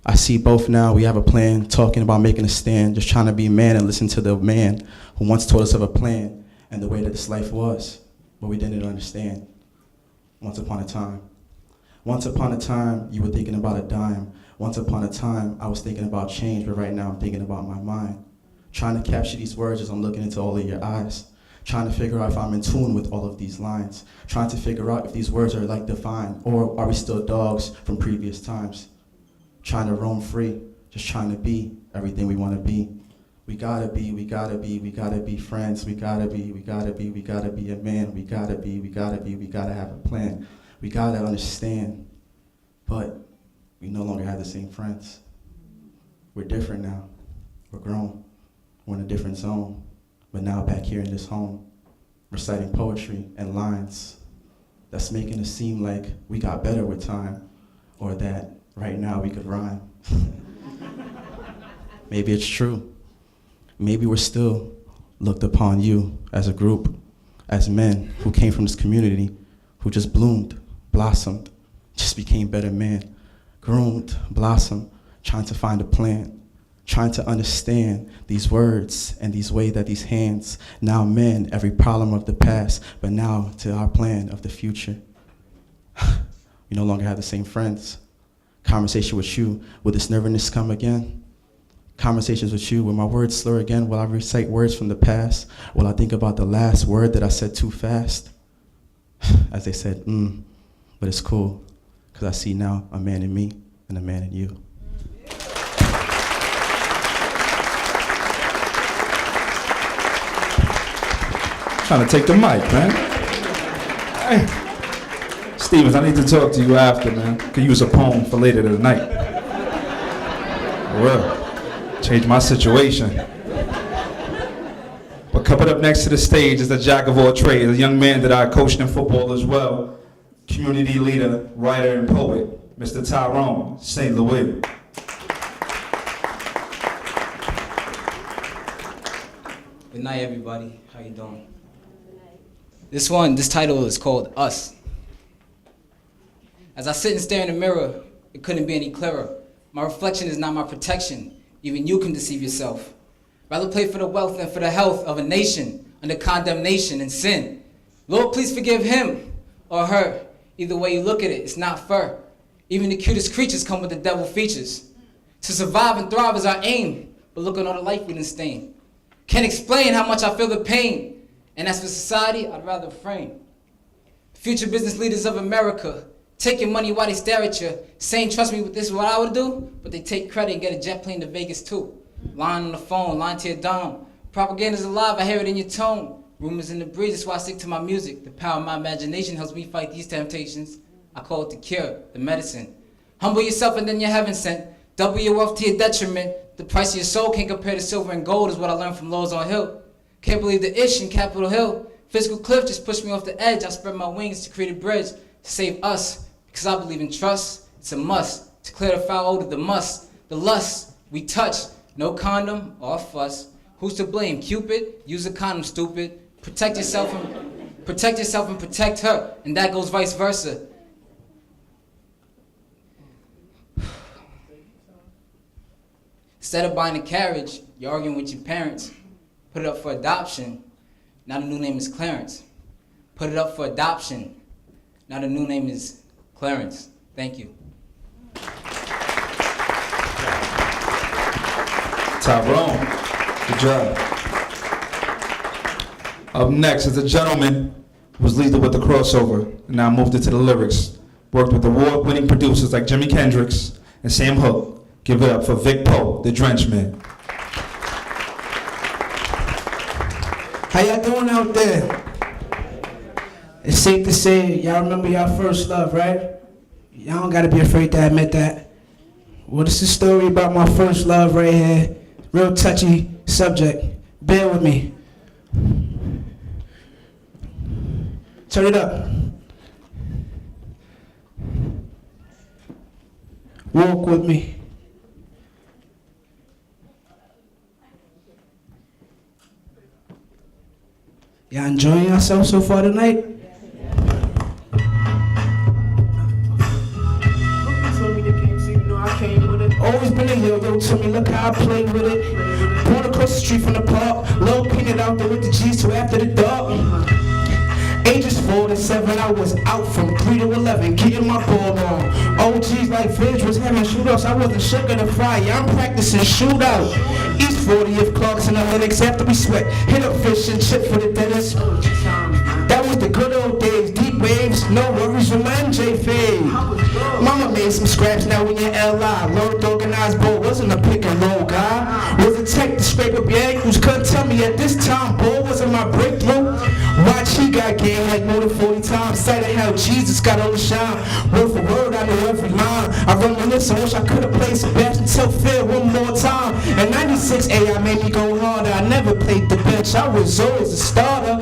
I see both now, we have a plan, talking about making a stand, just trying to be a man and listen to the man who once told us of a plan and the way that this life was, but we didn't understand. Once upon a time. Once upon a time, you were thinking about a dime. Once upon a time, I was thinking about change, but right now I'm thinking about my mind. Trying to capture these words as I'm looking into all of your eyes. Trying to figure out if I'm in tune with all of these lines. Trying to figure out if these words are like divine, or are we still dogs from previous times? Trying to roam free, just trying to be everything we want to be. We gotta be friends. We gotta be a man. We gotta have a plan. We gotta understand, but we no longer have the same friends. We're different now. We're grown. We're in a different zone, but now back here in this home, reciting poetry and lines that's making it seem like we got better with time, or that right now we could rhyme. Maybe it's true. Maybe we're still looked upon you as a group, as men who came from this community, who just bloomed, blossomed, just became better men, groomed, blossomed, trying to find a plan, trying to understand these words and these ways that these hands now mend every problem of the past, but now to our plan of the future. We no longer have the same friends. Conversation with you, will this nervousness come again? Conversations with you, will my words slur again? Will I recite words from the past? Will I think about the last word that I said too fast? As they said, but it's cool, because I see now a man in me and a man in you. Trying to take the mic, man. Hey. Stevens, I need to talk to you after, man. Could use a poem for later tonight. Well, change my situation. But coming up next to the stage is the jack of all trades, a young man that I coached in football as well, community leader, writer, and poet, Mr. Tyrone St. Louis. Good night, everybody. How you doing? This title is called Us. As I sit and stare in the mirror, it couldn't be any clearer. My reflection is not my protection. Even you can deceive yourself. Rather play for the wealth than for the health of a nation under condemnation and sin. Lord, please forgive him or her. Either way you look at it, it's not fair. Even the cutest creatures come with the devil features. To survive and thrive is our aim, but look at all the life we done stain. Can't explain how much I feel the pain, and as for society, I'd rather frame. Future business leaders of America, take your money while they stare at you, saying, trust me, this is what I would do, but they take credit and get a jet plane to Vegas too. Lying on the phone, lying to your dome. Propaganda's alive, I hear it in your tone. Rumors in the breeze, that's why I stick to my music. The power of my imagination helps me fight these temptations. I call it the cure, the medicine. Humble yourself and then you're heaven sent. Double your wealth to your detriment. The price of your soul can't compare to silver and gold is what I learned from Lowe's on Hill. Can't believe the ish in Capitol Hill. Physical cliff just pushed me off the edge. I spread my wings to create a bridge to save us. Because I believe in trust, it's a must. To clear the foul odor, the must, the lust we touch. No condom or fuss. Who's to blame? Cupid? Use a condom, stupid. Protect yourself and protect her. And that goes vice versa. Instead of buying a carriage, you're arguing with your parents. Put it up for adoption. Now the new name is Clarence. Put it up for adoption. Now the new name is Clarence. Thank you. Tyrone, good job. Up next is a gentleman who was lethal with the crossover and now moved into the lyrics. Worked with award-winning producers like Jimi Hendrix and Sam Hook. Give it up for Vic Poe, the Drench Man. How y'all doing out there? It's safe to say y'all remember y'all first love, right? Y'all don't gotta be afraid to admit that. Well, this is a story about my first love right here. Real touchy subject. Bear with me. Turn it up. Walk with me. Y'all enjoying yourself so far tonight? Always been a yo-yo to me, look how I played with it. Born across the street from the park, low painted out there with the G's till after the dark. Ages 4 to 7, I was out from 3 to 11, getting my ball on. OGs like Vidge was having shootouts, I wasn't shook at the fire, I'm practicing shootout. East 40th, Clarkson and Lennox, after we sweat, hit up fish and chip for the dentist. That was the good old days, deep waves, no worries with my MJ fade. Mama made some scraps, now we in LI. Learned organized ball, wasn't a pick and roll guy. Was a tech to scrape up your ankles, couldn't tell me at this time, ball wasn't my breakthrough. Watch, he got game like more than 40 times. Cited how Jesus got all the shine. Word for word, I know every line. I reminisce, I wish I could've played Sebastian Telfair one more time. In 96, AI made me go harder. I never played the bench, I was always a starter.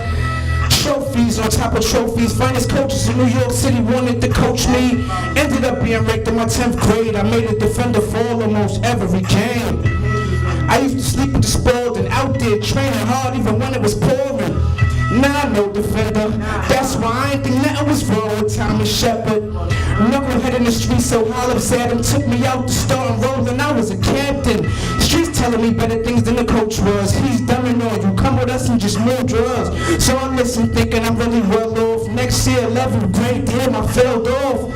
Trophies on top of trophies. Finest coaches in New York City wanted to coach me. Ended up being ranked in my 10th grade. I made a defender for almost every game. I used to sleep with the spoiled and out there training hard even when it was pouring. Nah, no defender. That's why I ain't think nothing was wrong with Thomas Shepard. Knucklehead in the street, so Hollins said him, took me out to start and rolling. I was a captain. Streets telling me better things than the coach was. He's dumbing on you. Come with us and just move drugs. So I listen, thinking I'm really well off. Next year, 11th grade, damn, I failed off.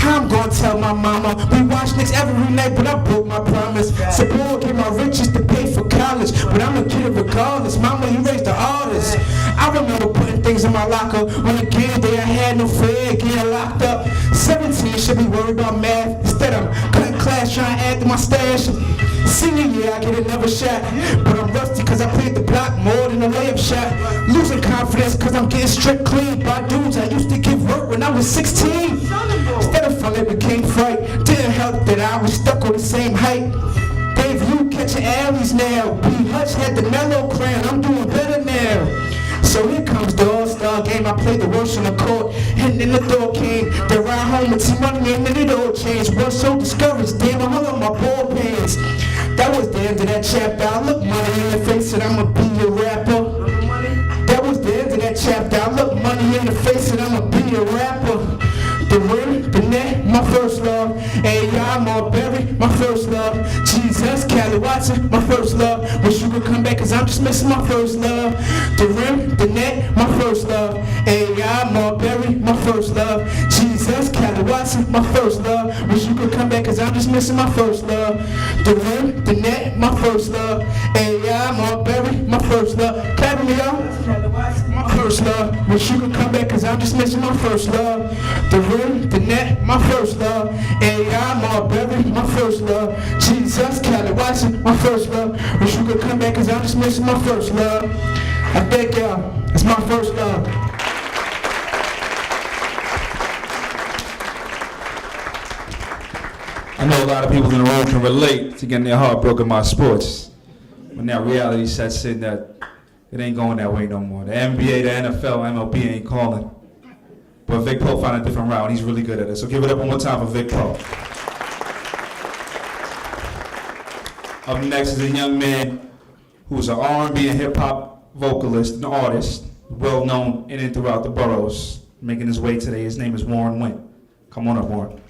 I'm gonna tell my mama. We watch Knicks every night, but I broke my promise. Support gave my riches to pay for college, but I'm a kid regardless. Mama, you raised the artist. I remember putting things in my locker. When a game day, I had no fear getting locked up. 17 should be worried about math. Instead, I'm cutting class trying to add to my stash. Senior year, I get another shot, but I'm rusty cause I played the block more than a layup shot. Losing confidence cause I'm getting stripped clean by dudes I used to give work when I was 16. Instead of fun, it became fright. Didn't help that I was stuck on the same height. Dave, you catching alleys now. B. Hutch had the mellow crown. I'm doing better now. So here comes the All-Star game. I played the worst on the court, and then the door came. They ride home with T-Money, and then it all changed. Was so discouraged, damn, I hung on my ball pants. That was the end of that chapter. I look money in the face and I'ma be a rapper. That was the end of that chapter. I look money in the face and I'ma be a rapper. The rim, the net, my first love. A.I. Marbury, my first love. Jesus, Cali Watson, my first love. Wish you could come back cause I'm just missing my first love. The rim, the net, my first love. A.I. Marbury, my first love. Jesus, Cali Watson, my first love. Wish you could come back cause I'm just missing my first love. The rim, the net, my first love. A.I. Marbury, my first love. Clap me out. My first love. Wish you could come back cause I'm just missing my first love. The rim, the net, my first love. A.I. Marbury, my first love. Jesus, Cali Watson, my first love. Wish you could come back cause I'm just missing my first love. I thank y'all. It's my first love. I know a lot of people in the room can relate to getting their heart broken by sports. When that reality sets in that it ain't going that way no more. The NBA, the NFL, MLB ain't calling. But Vic Poe found a different route, and he's really good at it. So give it up one more time for Vic Poe. Up next is a young man who's an R&B and hip-hop vocalist and artist, well known in and throughout the boroughs. Making his way today, his name is Warren Wynn. Come on up, Warren.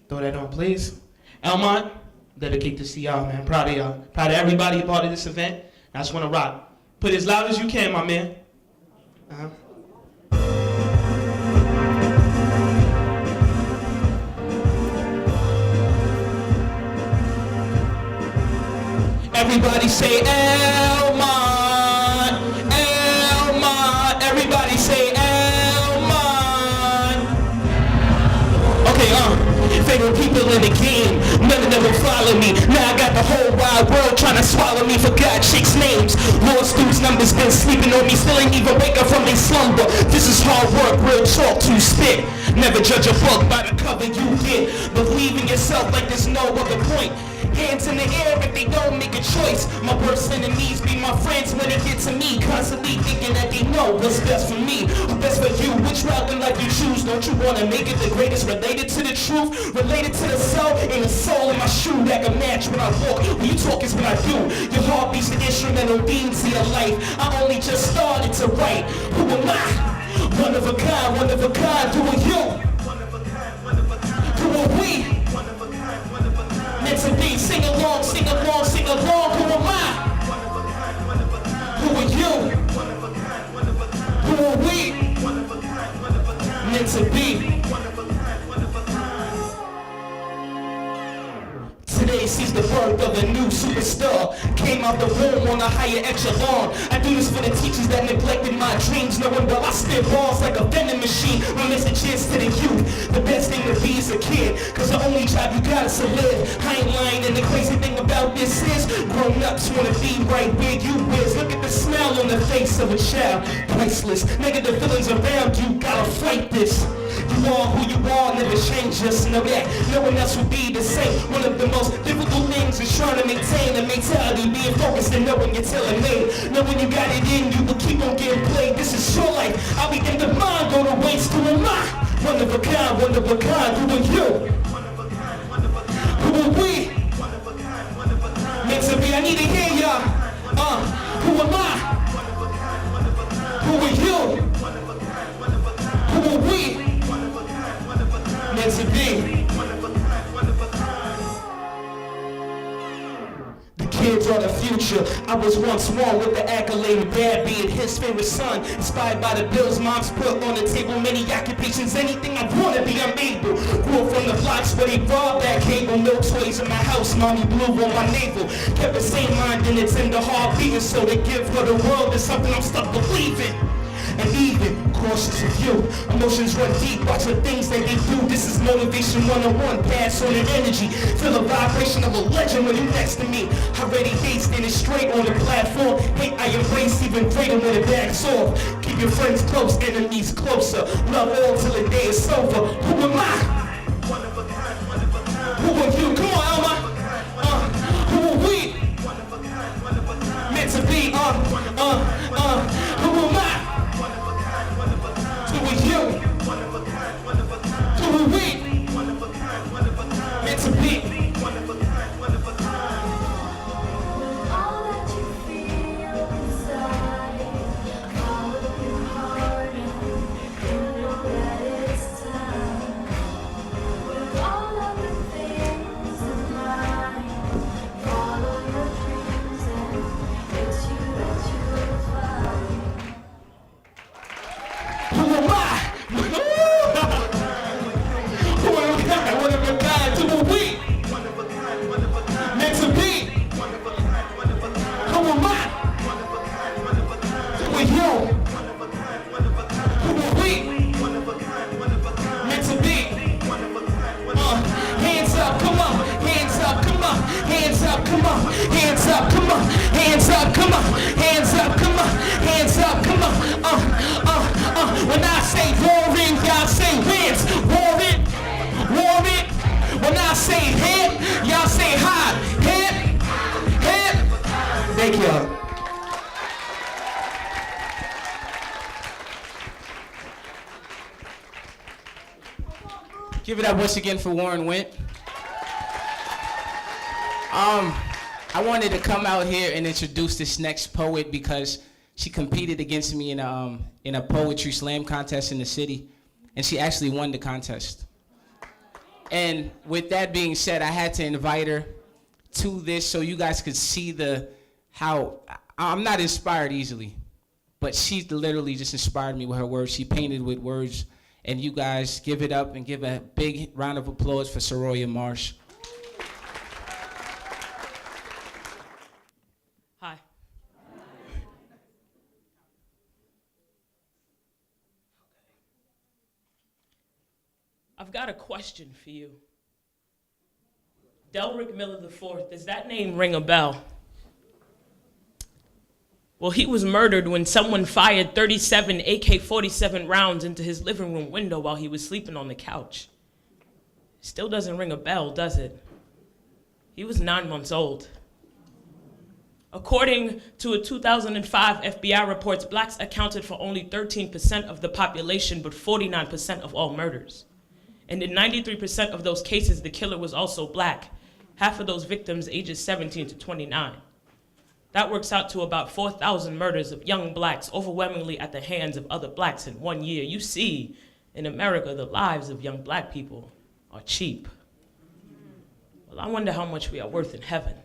Throw that on, please. Elmont, dedicate this to y'all, man. Proud of y'all. Proud of everybody a part of this event. I just want to rock. Put it as loud as you can, my man. Everybody say Elmont, Elmont. Everybody say Elmont. Okay, favorite people in the game, none of them will follow me. Now I got the whole wide world trying to swallow me. Forgot chicks' names. Law students' numbers been sleeping on me. Still ain't even wake up from their slumber. This is hard work, real talk to spit. Never judge a book by the cover you get. Believe in yourself like there's no other point. Hands in the air if they don't make a choice. My worst enemies be my friends when it gets to me. Constantly thinking that they know what's best for me or best for you. Which route in life you choose? Don't you wanna make it the greatest? Related to the truth, related to the soul. Ain't a soul in my shoe that can match when I walk. When you talk is what I do. Your heart beats the instrumental beats to your life. I only just started to write. Who am I? One of a kind, one of a kind. Who are you? Who are we? Meant to be. Sing along, sing along, sing along. Who am I? Who are you? Who are we? Meant to be. Today sees the birth of a new superstar. Came out the womb on a higher echelon. I do this for the teachers that neglected my dreams. Knowing well I spit balls like a vending machine. My messages to the youth. The best thing to be is a kid. Cause the only job you got is to live. I ain't lying, and the crazy thing about this is grown ups wanna be right where you is. Look at the smile on the face of a child. Priceless. Negative feelings around you. Gotta fight this. You are who you are, never change, just know that no one else will be the same. One of the most difficult things is trying to maintain a mentality, being focused and knowing you're tailor-made. Knowing you got it in you, but keep on getting played. This is your life, I'll be in the mind, go to waste. Who am I? One of a kind, one of a kind. Who are you? Who are we? Meant to be, I need to hear y'all. Who am I? Who are you? Who are we? Meant to be. The kids are the future. I was once one with the accolade of dad being his favorite son. Inspired by the bills moms put on the table. Many occupations, anything I wanna be, I'm able. Grew up from the blocks where they robbed that cable. No toys in my house, mommy blue on my navel. Kept the same mind and it's in the heart beating. So to give her the world is something I'm stuck believing. And even cautious of you. Emotions run deep, watch the things that they do. This is motivation 101, pass on the energy. Feel the vibration of a legend when you next to me. I ready hate, standing straight on the platform. Hate I embrace even greater when it backs off. Keep your friends close, enemies closer. Love all till the day is over. Who am I? Who are you? Come on, Elma. Who are we? Meant to be, who am I? Who are you? Who are we? come on, hands up, come on, hands up, come on, hands up, come on, hands up, come on. When I say warring, y'all say winds. Warring, warring. When I say hip, y'all say hop. Hip, hip. Thank y'all. Give it up once again for Warren Wint. I wanted to come out here and introduce this next poet because she competed against me in a poetry slam contest in the city, and she actually won the contest. And with that being said, I had to invite her to this so you guys could see how I'm not inspired easily, but she literally just inspired me with her words. She painted with words, and you guys give it up and give a big round of applause for Soroya Marsh. Hi. I've got a question for you. Delrick Miller IV, does that name ring a bell? Well, he was murdered when someone fired 37 AK-47 rounds into his living room window while he was sleeping on the couch. Still doesn't ring a bell, does it? He was 9 months old. According to a 2005 FBI reports, blacks accounted for only 13% of the population, but 49% of all murders. And in 93% of those cases, the killer was also black. Half of those victims ages 17 to 29. That works out to about 4,000 murders of young blacks, overwhelmingly at the hands of other blacks in 1 year. You see, in America, the lives of young black people are cheap. Well, I wonder how much we are worth in heaven.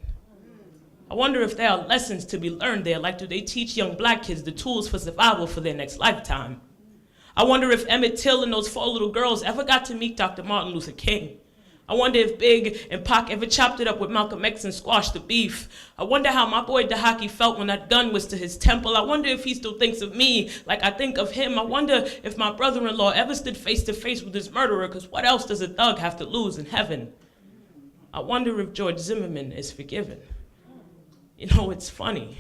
I wonder if there are lessons to be learned there, like do they teach young black kids the tools for survival for their next lifetime? I wonder if Emmett Till and those 4 little girls ever got to meet Dr. Martin Luther King. I wonder if Big and Pac ever chopped it up with Malcolm X and squashed the beef. I wonder how my boy Dahaki felt when that gun was to his temple. I wonder if he still thinks of me like I think of him. I wonder if my brother-in-law ever stood face to face with his murderer, because what else does a thug have to lose in heaven? I wonder if George Zimmerman is forgiven. You know, it's funny.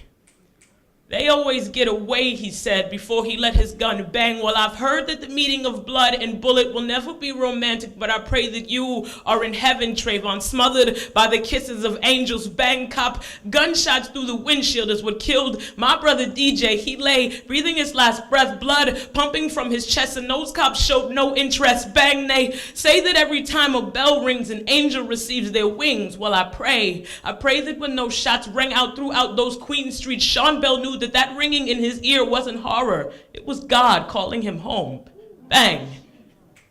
They always get away, he said, before he let his gun bang. Well, I've heard that the meeting of blood and bullet will never be romantic, but I pray that you are in heaven, Trayvon, smothered by the kisses of angels. Bang, cop, gunshots through the windshield is what killed my brother DJ. He lay, breathing his last breath, blood pumping from his chest, and those cops showed no interest. Bang, they say that every time a bell rings, an angel receives their wings. Well, I pray that when those shots rang out throughout those Queen Streets, Sean Bell knew that ringing in his ear wasn't horror. It was God calling him home. Bang.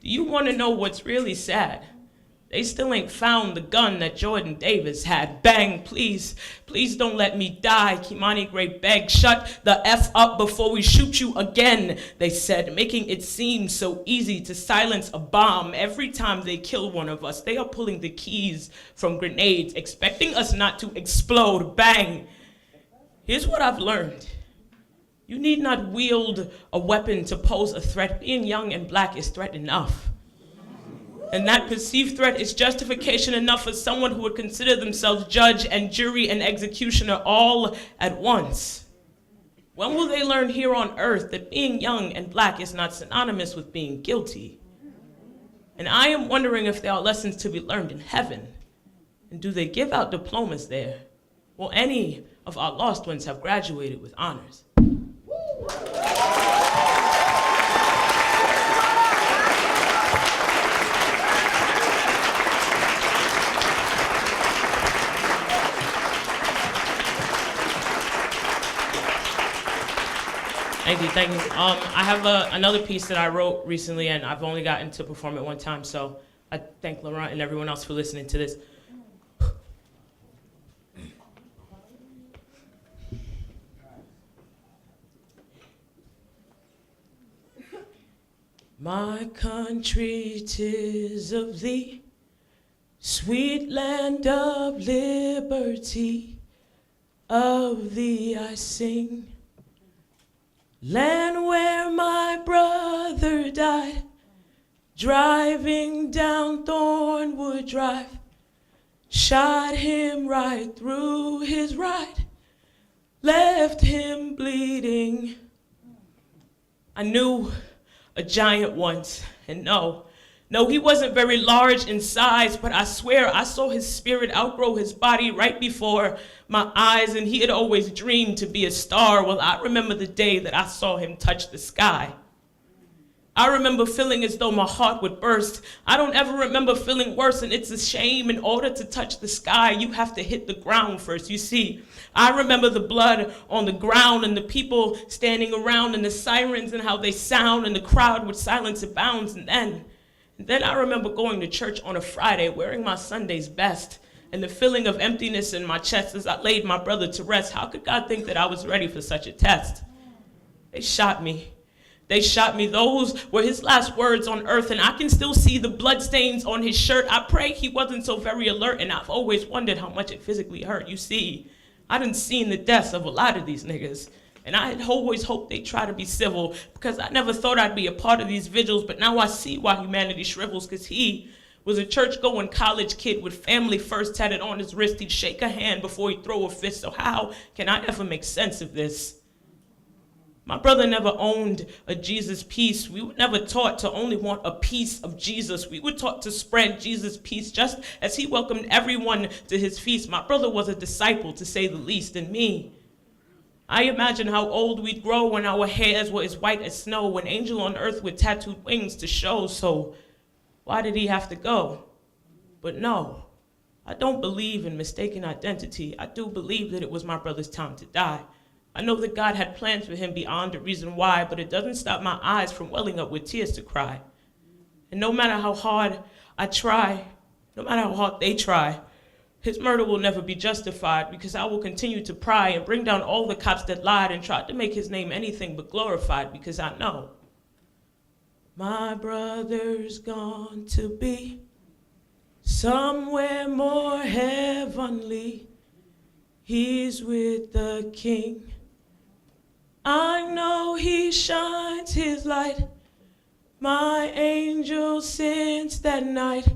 Do you want to know what's really sad? They still ain't found the gun that Jordan Davis had. Bang, please, please don't let me die. Kimani Gray begged, shut the F up before we shoot you again, they said, making it seem so easy to silence a bomb. Every time they kill one of us, they are pulling the keys from grenades, expecting us not to explode. Bang. Here's what I've learned. You need not wield a weapon to pose a threat. Being young and black is threat enough. And that perceived threat is justification enough for someone who would consider themselves judge and jury and executioner all at once. When will they learn here on earth that being young and black is not synonymous with being guilty? And I am wondering if there are lessons to be learned in heaven. And do they give out diplomas there? Will any of our lost ones have graduated with honors? Thank you, thank you. I have another piece that I wrote recently, and I've only gotten to perform it one time, so I thank Laurent and everyone else for listening to this. My country, 'tis of thee, sweet land of liberty, of thee I sing. Land where my brother died, driving down Thornwood Drive, shot him right through his right, left him bleeding. I knew a giant once, and no, he wasn't very large in size, but I swear I saw his spirit outgrow his body right before my eyes, and he had always dreamed to be a star. Well, I remember the day that I saw him touch the sky. I remember feeling as though my heart would burst. I don't ever remember feeling worse, and it's a shame. In order to touch the sky, you have to hit the ground first. You see, I remember the blood on the ground and the people standing around and the sirens and how they sound and the crowd with silence abounds. And then I remember going to church on a Friday, wearing my Sunday's best, and the feeling of emptiness in my chest as I laid my brother to rest. How could God think that I was ready for such a test? They shot me. They shot me. Those were his last words on earth, and I can still see the bloodstains on his shirt. I pray he wasn't so very alert, and I've always wondered how much it physically hurt. You see, I done seen the deaths of a lot of these niggas, and I had always hoped they'd try to be civil, because I never thought I'd be a part of these vigils, but now I see why humanity shrivels, because he was a church-going college kid with family first tatted on his wrist. He'd shake a hand before he'd throw a fist, so how can I ever make sense of this? My brother never owned a Jesus piece. We were never taught to only want a piece of Jesus. We were taught to spread Jesus' peace just as he welcomed everyone to his feast. My brother was a disciple, to say the least, and me. I imagine how old we'd grow when our hairs were as white as snow, an angel on earth with tattooed wings to show. So why did he have to go? But no, I don't believe in mistaken identity. I do believe that it was my brother's time to die. I know that God had plans for him beyond the reason why, but it doesn't stop my eyes from welling up with tears to cry. And no matter how hard I try, no matter how hard they try, his murder will never be justified, because I will continue to pry and bring down all the cops that lied and tried to make his name anything but glorified, because I know my brother's gone to be somewhere more heavenly. He's with the King. I know he shines his light. My angels since that night,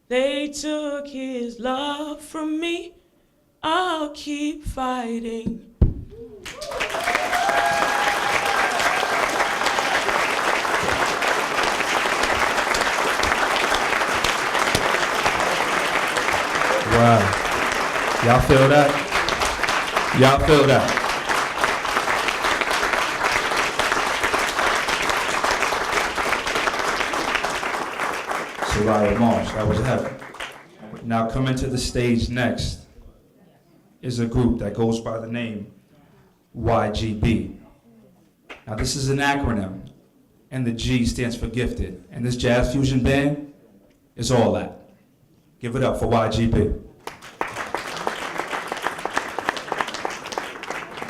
they took his love from me. I'll keep fighting. Wow. Y'all feel that? Y'all feel that? Soraya Marsh, that was heaven. Now coming to the stage next is a group that goes by the name YGB. Now this is an acronym, and the G stands for gifted, and this jazz fusion band is all that. Give it up for YGB.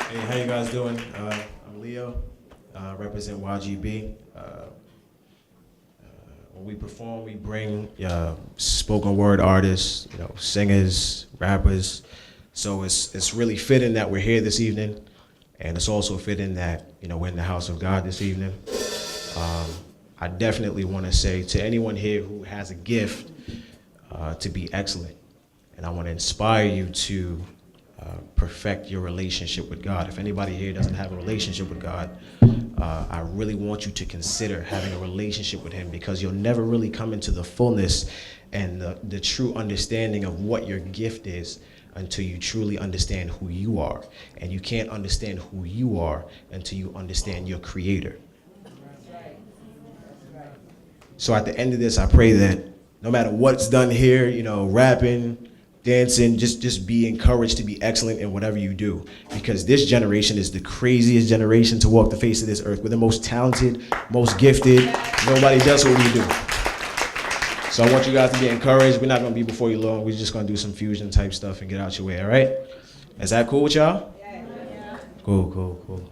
Hey, how you guys doing? I'm Leo, represent YGB. When we perform, we bring spoken word artists, singers, rappers. So it's really fitting that we're here this evening, and it's also fitting that we're in the house of God this evening. I definitely want to say to anyone here who has a gift to be excellent, and I want to inspire you to perfect your relationship with God. If anybody here doesn't have a relationship with God, I really want you to consider having a relationship with him, because you'll never really come into the fullness and the true understanding of what your gift is until you truly understand who you are. And you can't understand who you are until you understand your creator. So at the end of this, I pray that no matter what's done here, rapping, dancing, just be encouraged to be excellent in whatever you do, because this generation is the craziest generation to walk the face of this earth. We're the most talented, most gifted. Nobody does what we do. So I want you guys to be encouraged. We're not going to be before you long. We're just going to do some fusion type stuff and get out your way, all right? Is that cool with y'all? Yeah. Cool.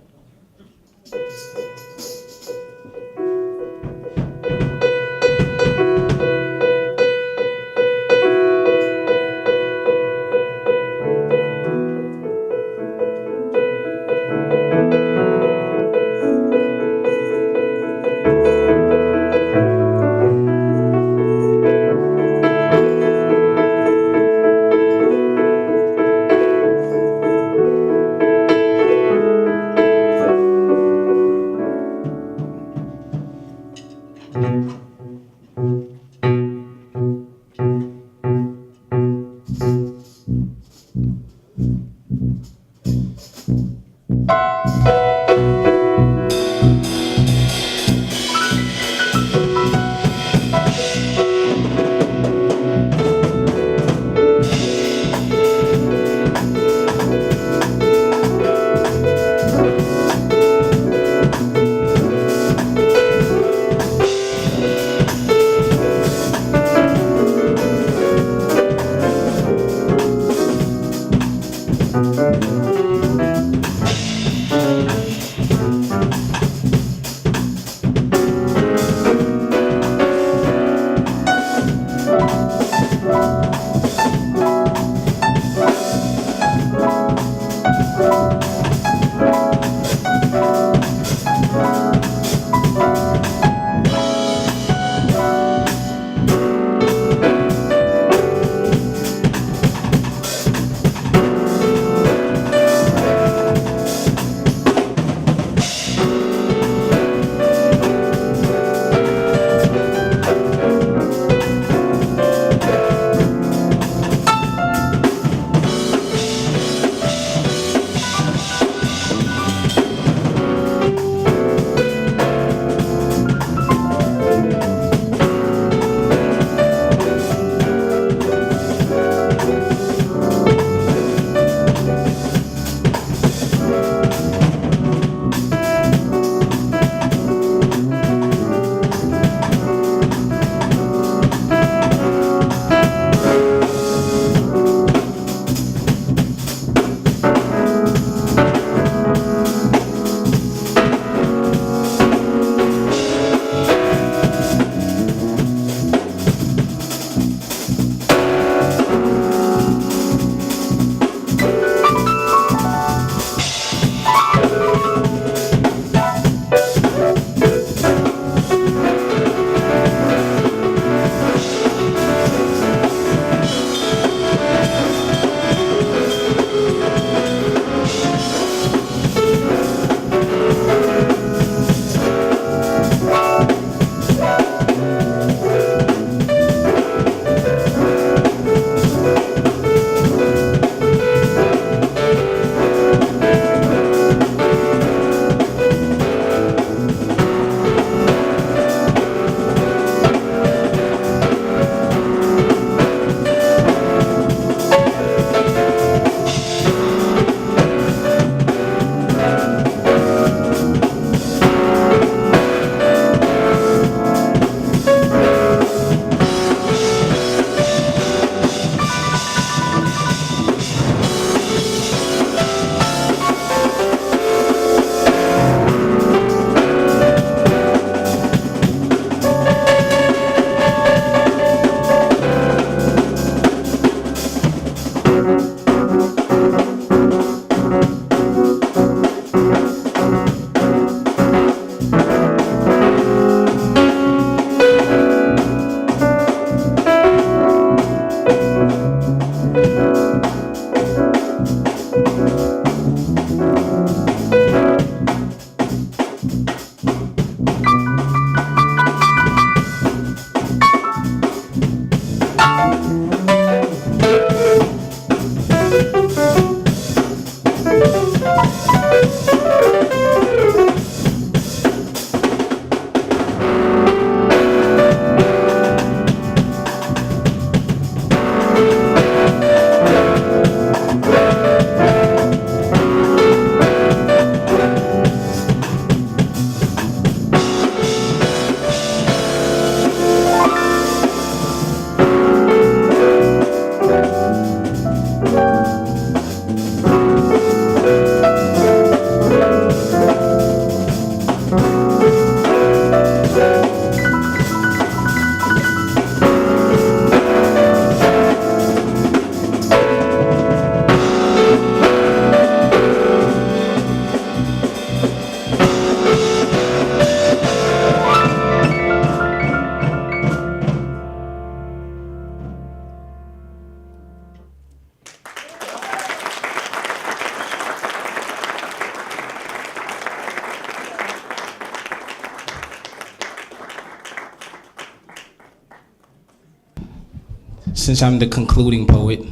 Since I'm the concluding poet,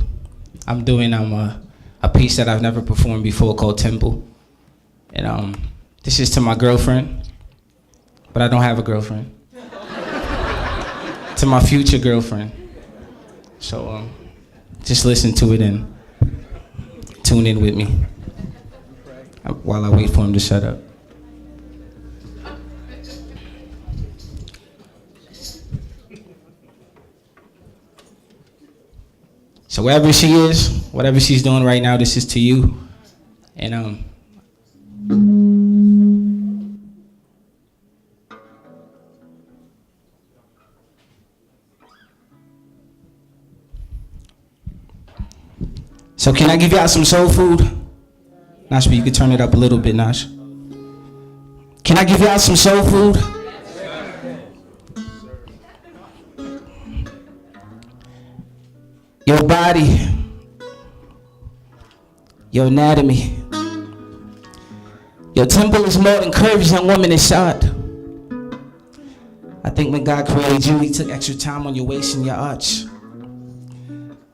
I'm doing a piece that I've never performed before called Temple. And this is to my girlfriend, but I don't have a girlfriend. To my future girlfriend. So just listen to it and tune in with me while I wait for him to shut up. So wherever she is, whatever she's doing right now, this is to you. And so can I give y'all some soul food? Nash, you can turn it up a little bit, Nash. Can I give y'all some soul food? Your body, your anatomy, your temple is more than curves, young woman, it's short. I think when God created you, he took extra time on your waist and your arch.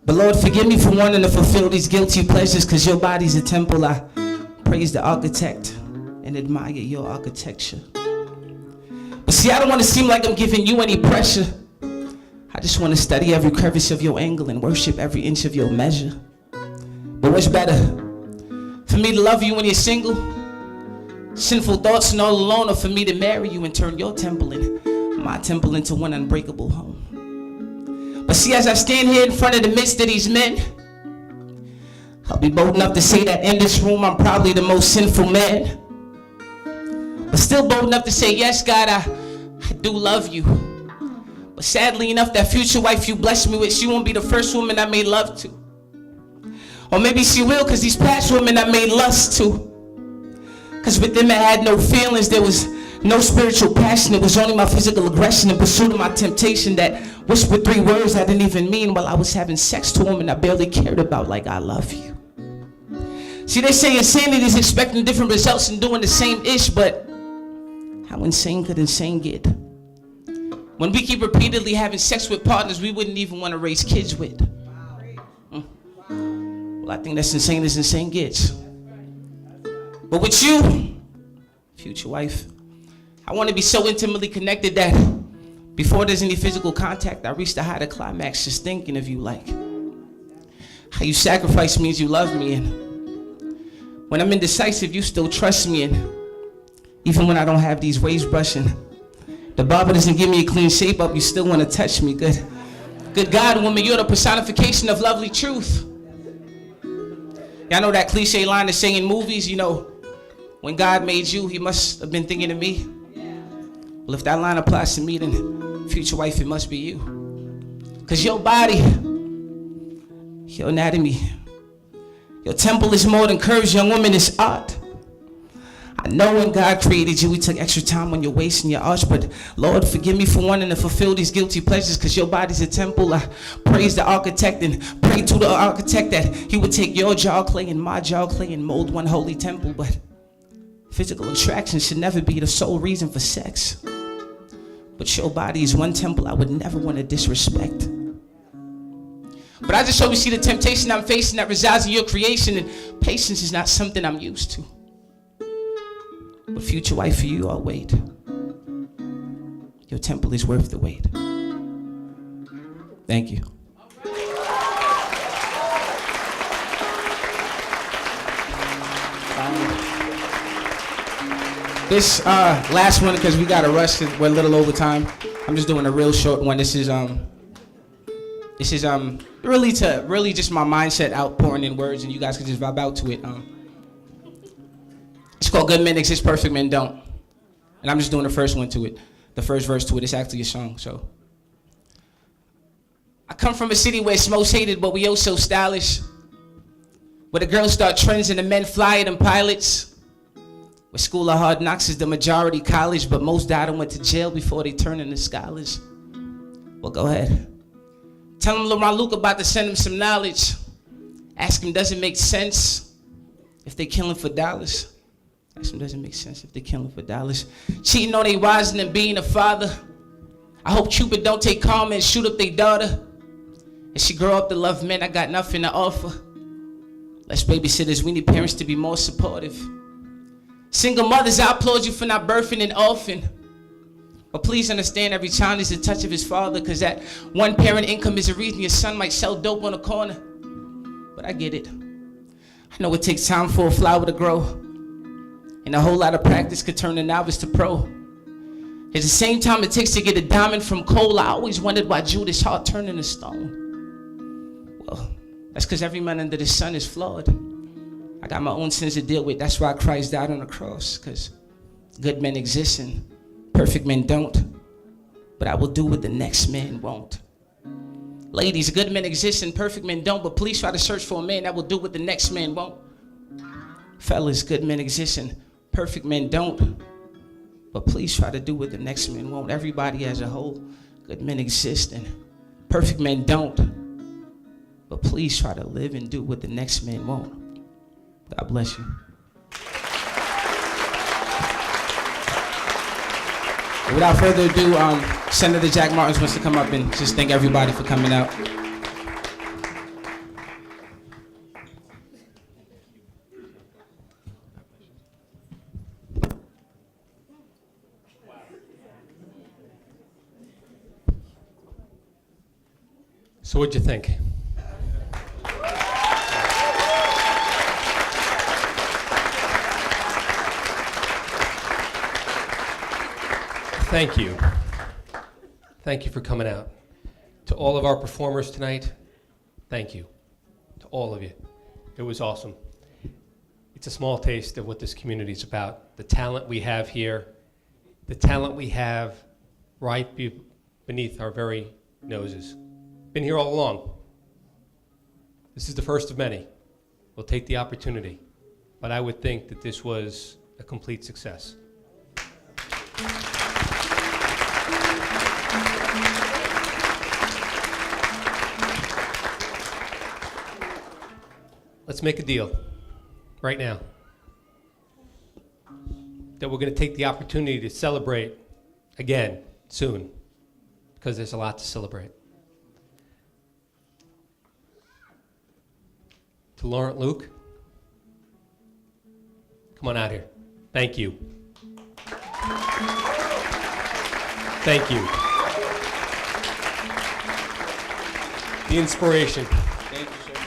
But Lord, forgive me for wanting to fulfill these guilty pleasures, because your body's a temple. I praise the architect and admire your architecture. But see, I don't want to seem like I'm giving you any pressure. I just want to study every crevice of your angle and worship every inch of your measure. But what's better? For me to love you when you're single, sinful thoughts and all alone, or for me to marry you and turn your temple and my temple into one unbreakable home. But see, as I stand here in front of the midst of these men, I'll be bold enough to say that in this room I'm probably the most sinful man. But still bold enough to say, yes, God, I do love you. But sadly enough, that future wife you blessed me with, she won't be the first woman I made love to. Or maybe she will, because these past women I made lust to. Because with them I had no feelings, there was no spiritual passion, it was only my physical aggression in pursuit of my temptation that whispered 3 words I didn't even mean while I was having sex to a woman I barely cared about, like I love you. See, they say insanity is expecting different results and doing the same ish, but how insane could insane get? When we keep repeatedly having sex with partners we wouldn't even want to raise kids with. Well, I think that's insane as insane gets. But with you, future wife, I want to be so intimately connected that before there's any physical contact, I reach the height of climax just thinking of you, like how you sacrifice means you love me, and when I'm indecisive, you still trust me, and even when I don't have these waves brushing, the barber doesn't give me a clean shape up, you still want to touch me. Good God, woman, you're the personification of lovely truth. Y'all know that cliche line they say in movies, you know, when God made you, he must have been thinking of me. Well, if that line applies to me, then future wife, it must be you. Because your body, your anatomy, your temple is more than curves, young woman, it's art. I know when God created you, he took extra time on your waist and your arch, but Lord, forgive me for wanting to fulfill these guilty pleasures, because your body's a temple. I praise the architect and pray to the architect that he would take your jaw clay and my jaw clay and mold one holy temple, but physical attraction should never be the sole reason for sex. But your body is one temple I would never want to disrespect. But I just hope you see the temptation I'm facing that resides in your creation, and patience is not something I'm used to. But future wife, for you, I'll wait. Your temple is worth the wait. Thank you. This last one, because we got to rush, we're a little over time. I'm just doing a real short one. This is really just my mindset outpouring in words, and you guys can just vibe out to it. It's called Good Men Exist, Perfect Men Don't. And I'm just doing the first one to it. The first verse to it. It's actually a song, so. I come from a city where it's most hated, but we oh so stylish. Where the girls start trends and the men fly at them pilots. Where school of hard knocks is the majority college, but most died and went to jail before they turned into scholars. Well, go ahead. Tell them Laurent Luke about to send him some knowledge. Ask him, does it make sense if they killing for dollars? Ask him, does it make sense if they're killing for dollars? Cheating on their wives and then being a father. I hope Cupid don't take karma and shoot up their daughter. And she grow up to love men, I got nothing to offer. Less babysitters, we need parents to be more supportive. Single mothers, I applaud you for not birthing an orphan. But please understand, every child needs a touch of his father, because that one parent income is a reason your son might sell dope on the corner. But I get it. I know it takes time for a flower to grow. And a whole lot of practice could turn a novice to pro. At the same time it takes to get a diamond from coal, I always wondered why Judas' heart turned into stone. Well, That's because every man under the sun is flawed. I got my own sins to deal with. That's why Christ died on the cross, because good men exist and perfect men don't. But I will do what the next man won't. Ladies, good men exist and perfect men don't, but please try to search for a man that will do what the next man won't. Fellas, good men exist and perfect men don't, but please try to do what the next man won't. Everybody as a whole, good men exist and perfect men don't, but please try to live and do what the next man won't. God bless you. Without further ado, Senator Jack Martins wants to come up and just thank everybody for coming out. So what'd you think? Thank you. Thank you for coming out. To all of our performers tonight, thank you. To all of you. It was awesome. It's a small taste of what this community is about. The talent we have here, the talent we have right beneath our very noses. Been here all along. This is the first of many. We'll take the opportunity. But I would think that this was a complete success. Let's make a deal right now that we're going to take the opportunity to celebrate again soon, because there's a lot to celebrate. To Laurent Luke, come on out here. Thank you. Thank you. The inspiration. Thank you, sir.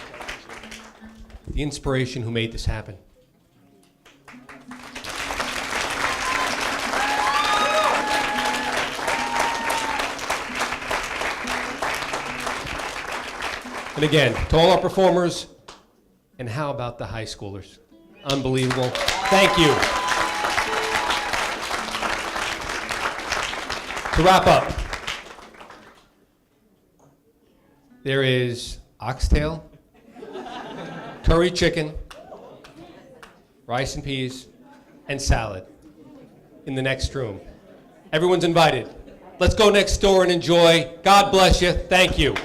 The inspiration who made this happen. And again, to all our performers, and how about the high schoolers? Unbelievable. Thank you. To wrap up, there is oxtail, curry chicken, rice and peas, and salad in the next room. Everyone's invited. Let's go next door and enjoy. God bless you. Thank you.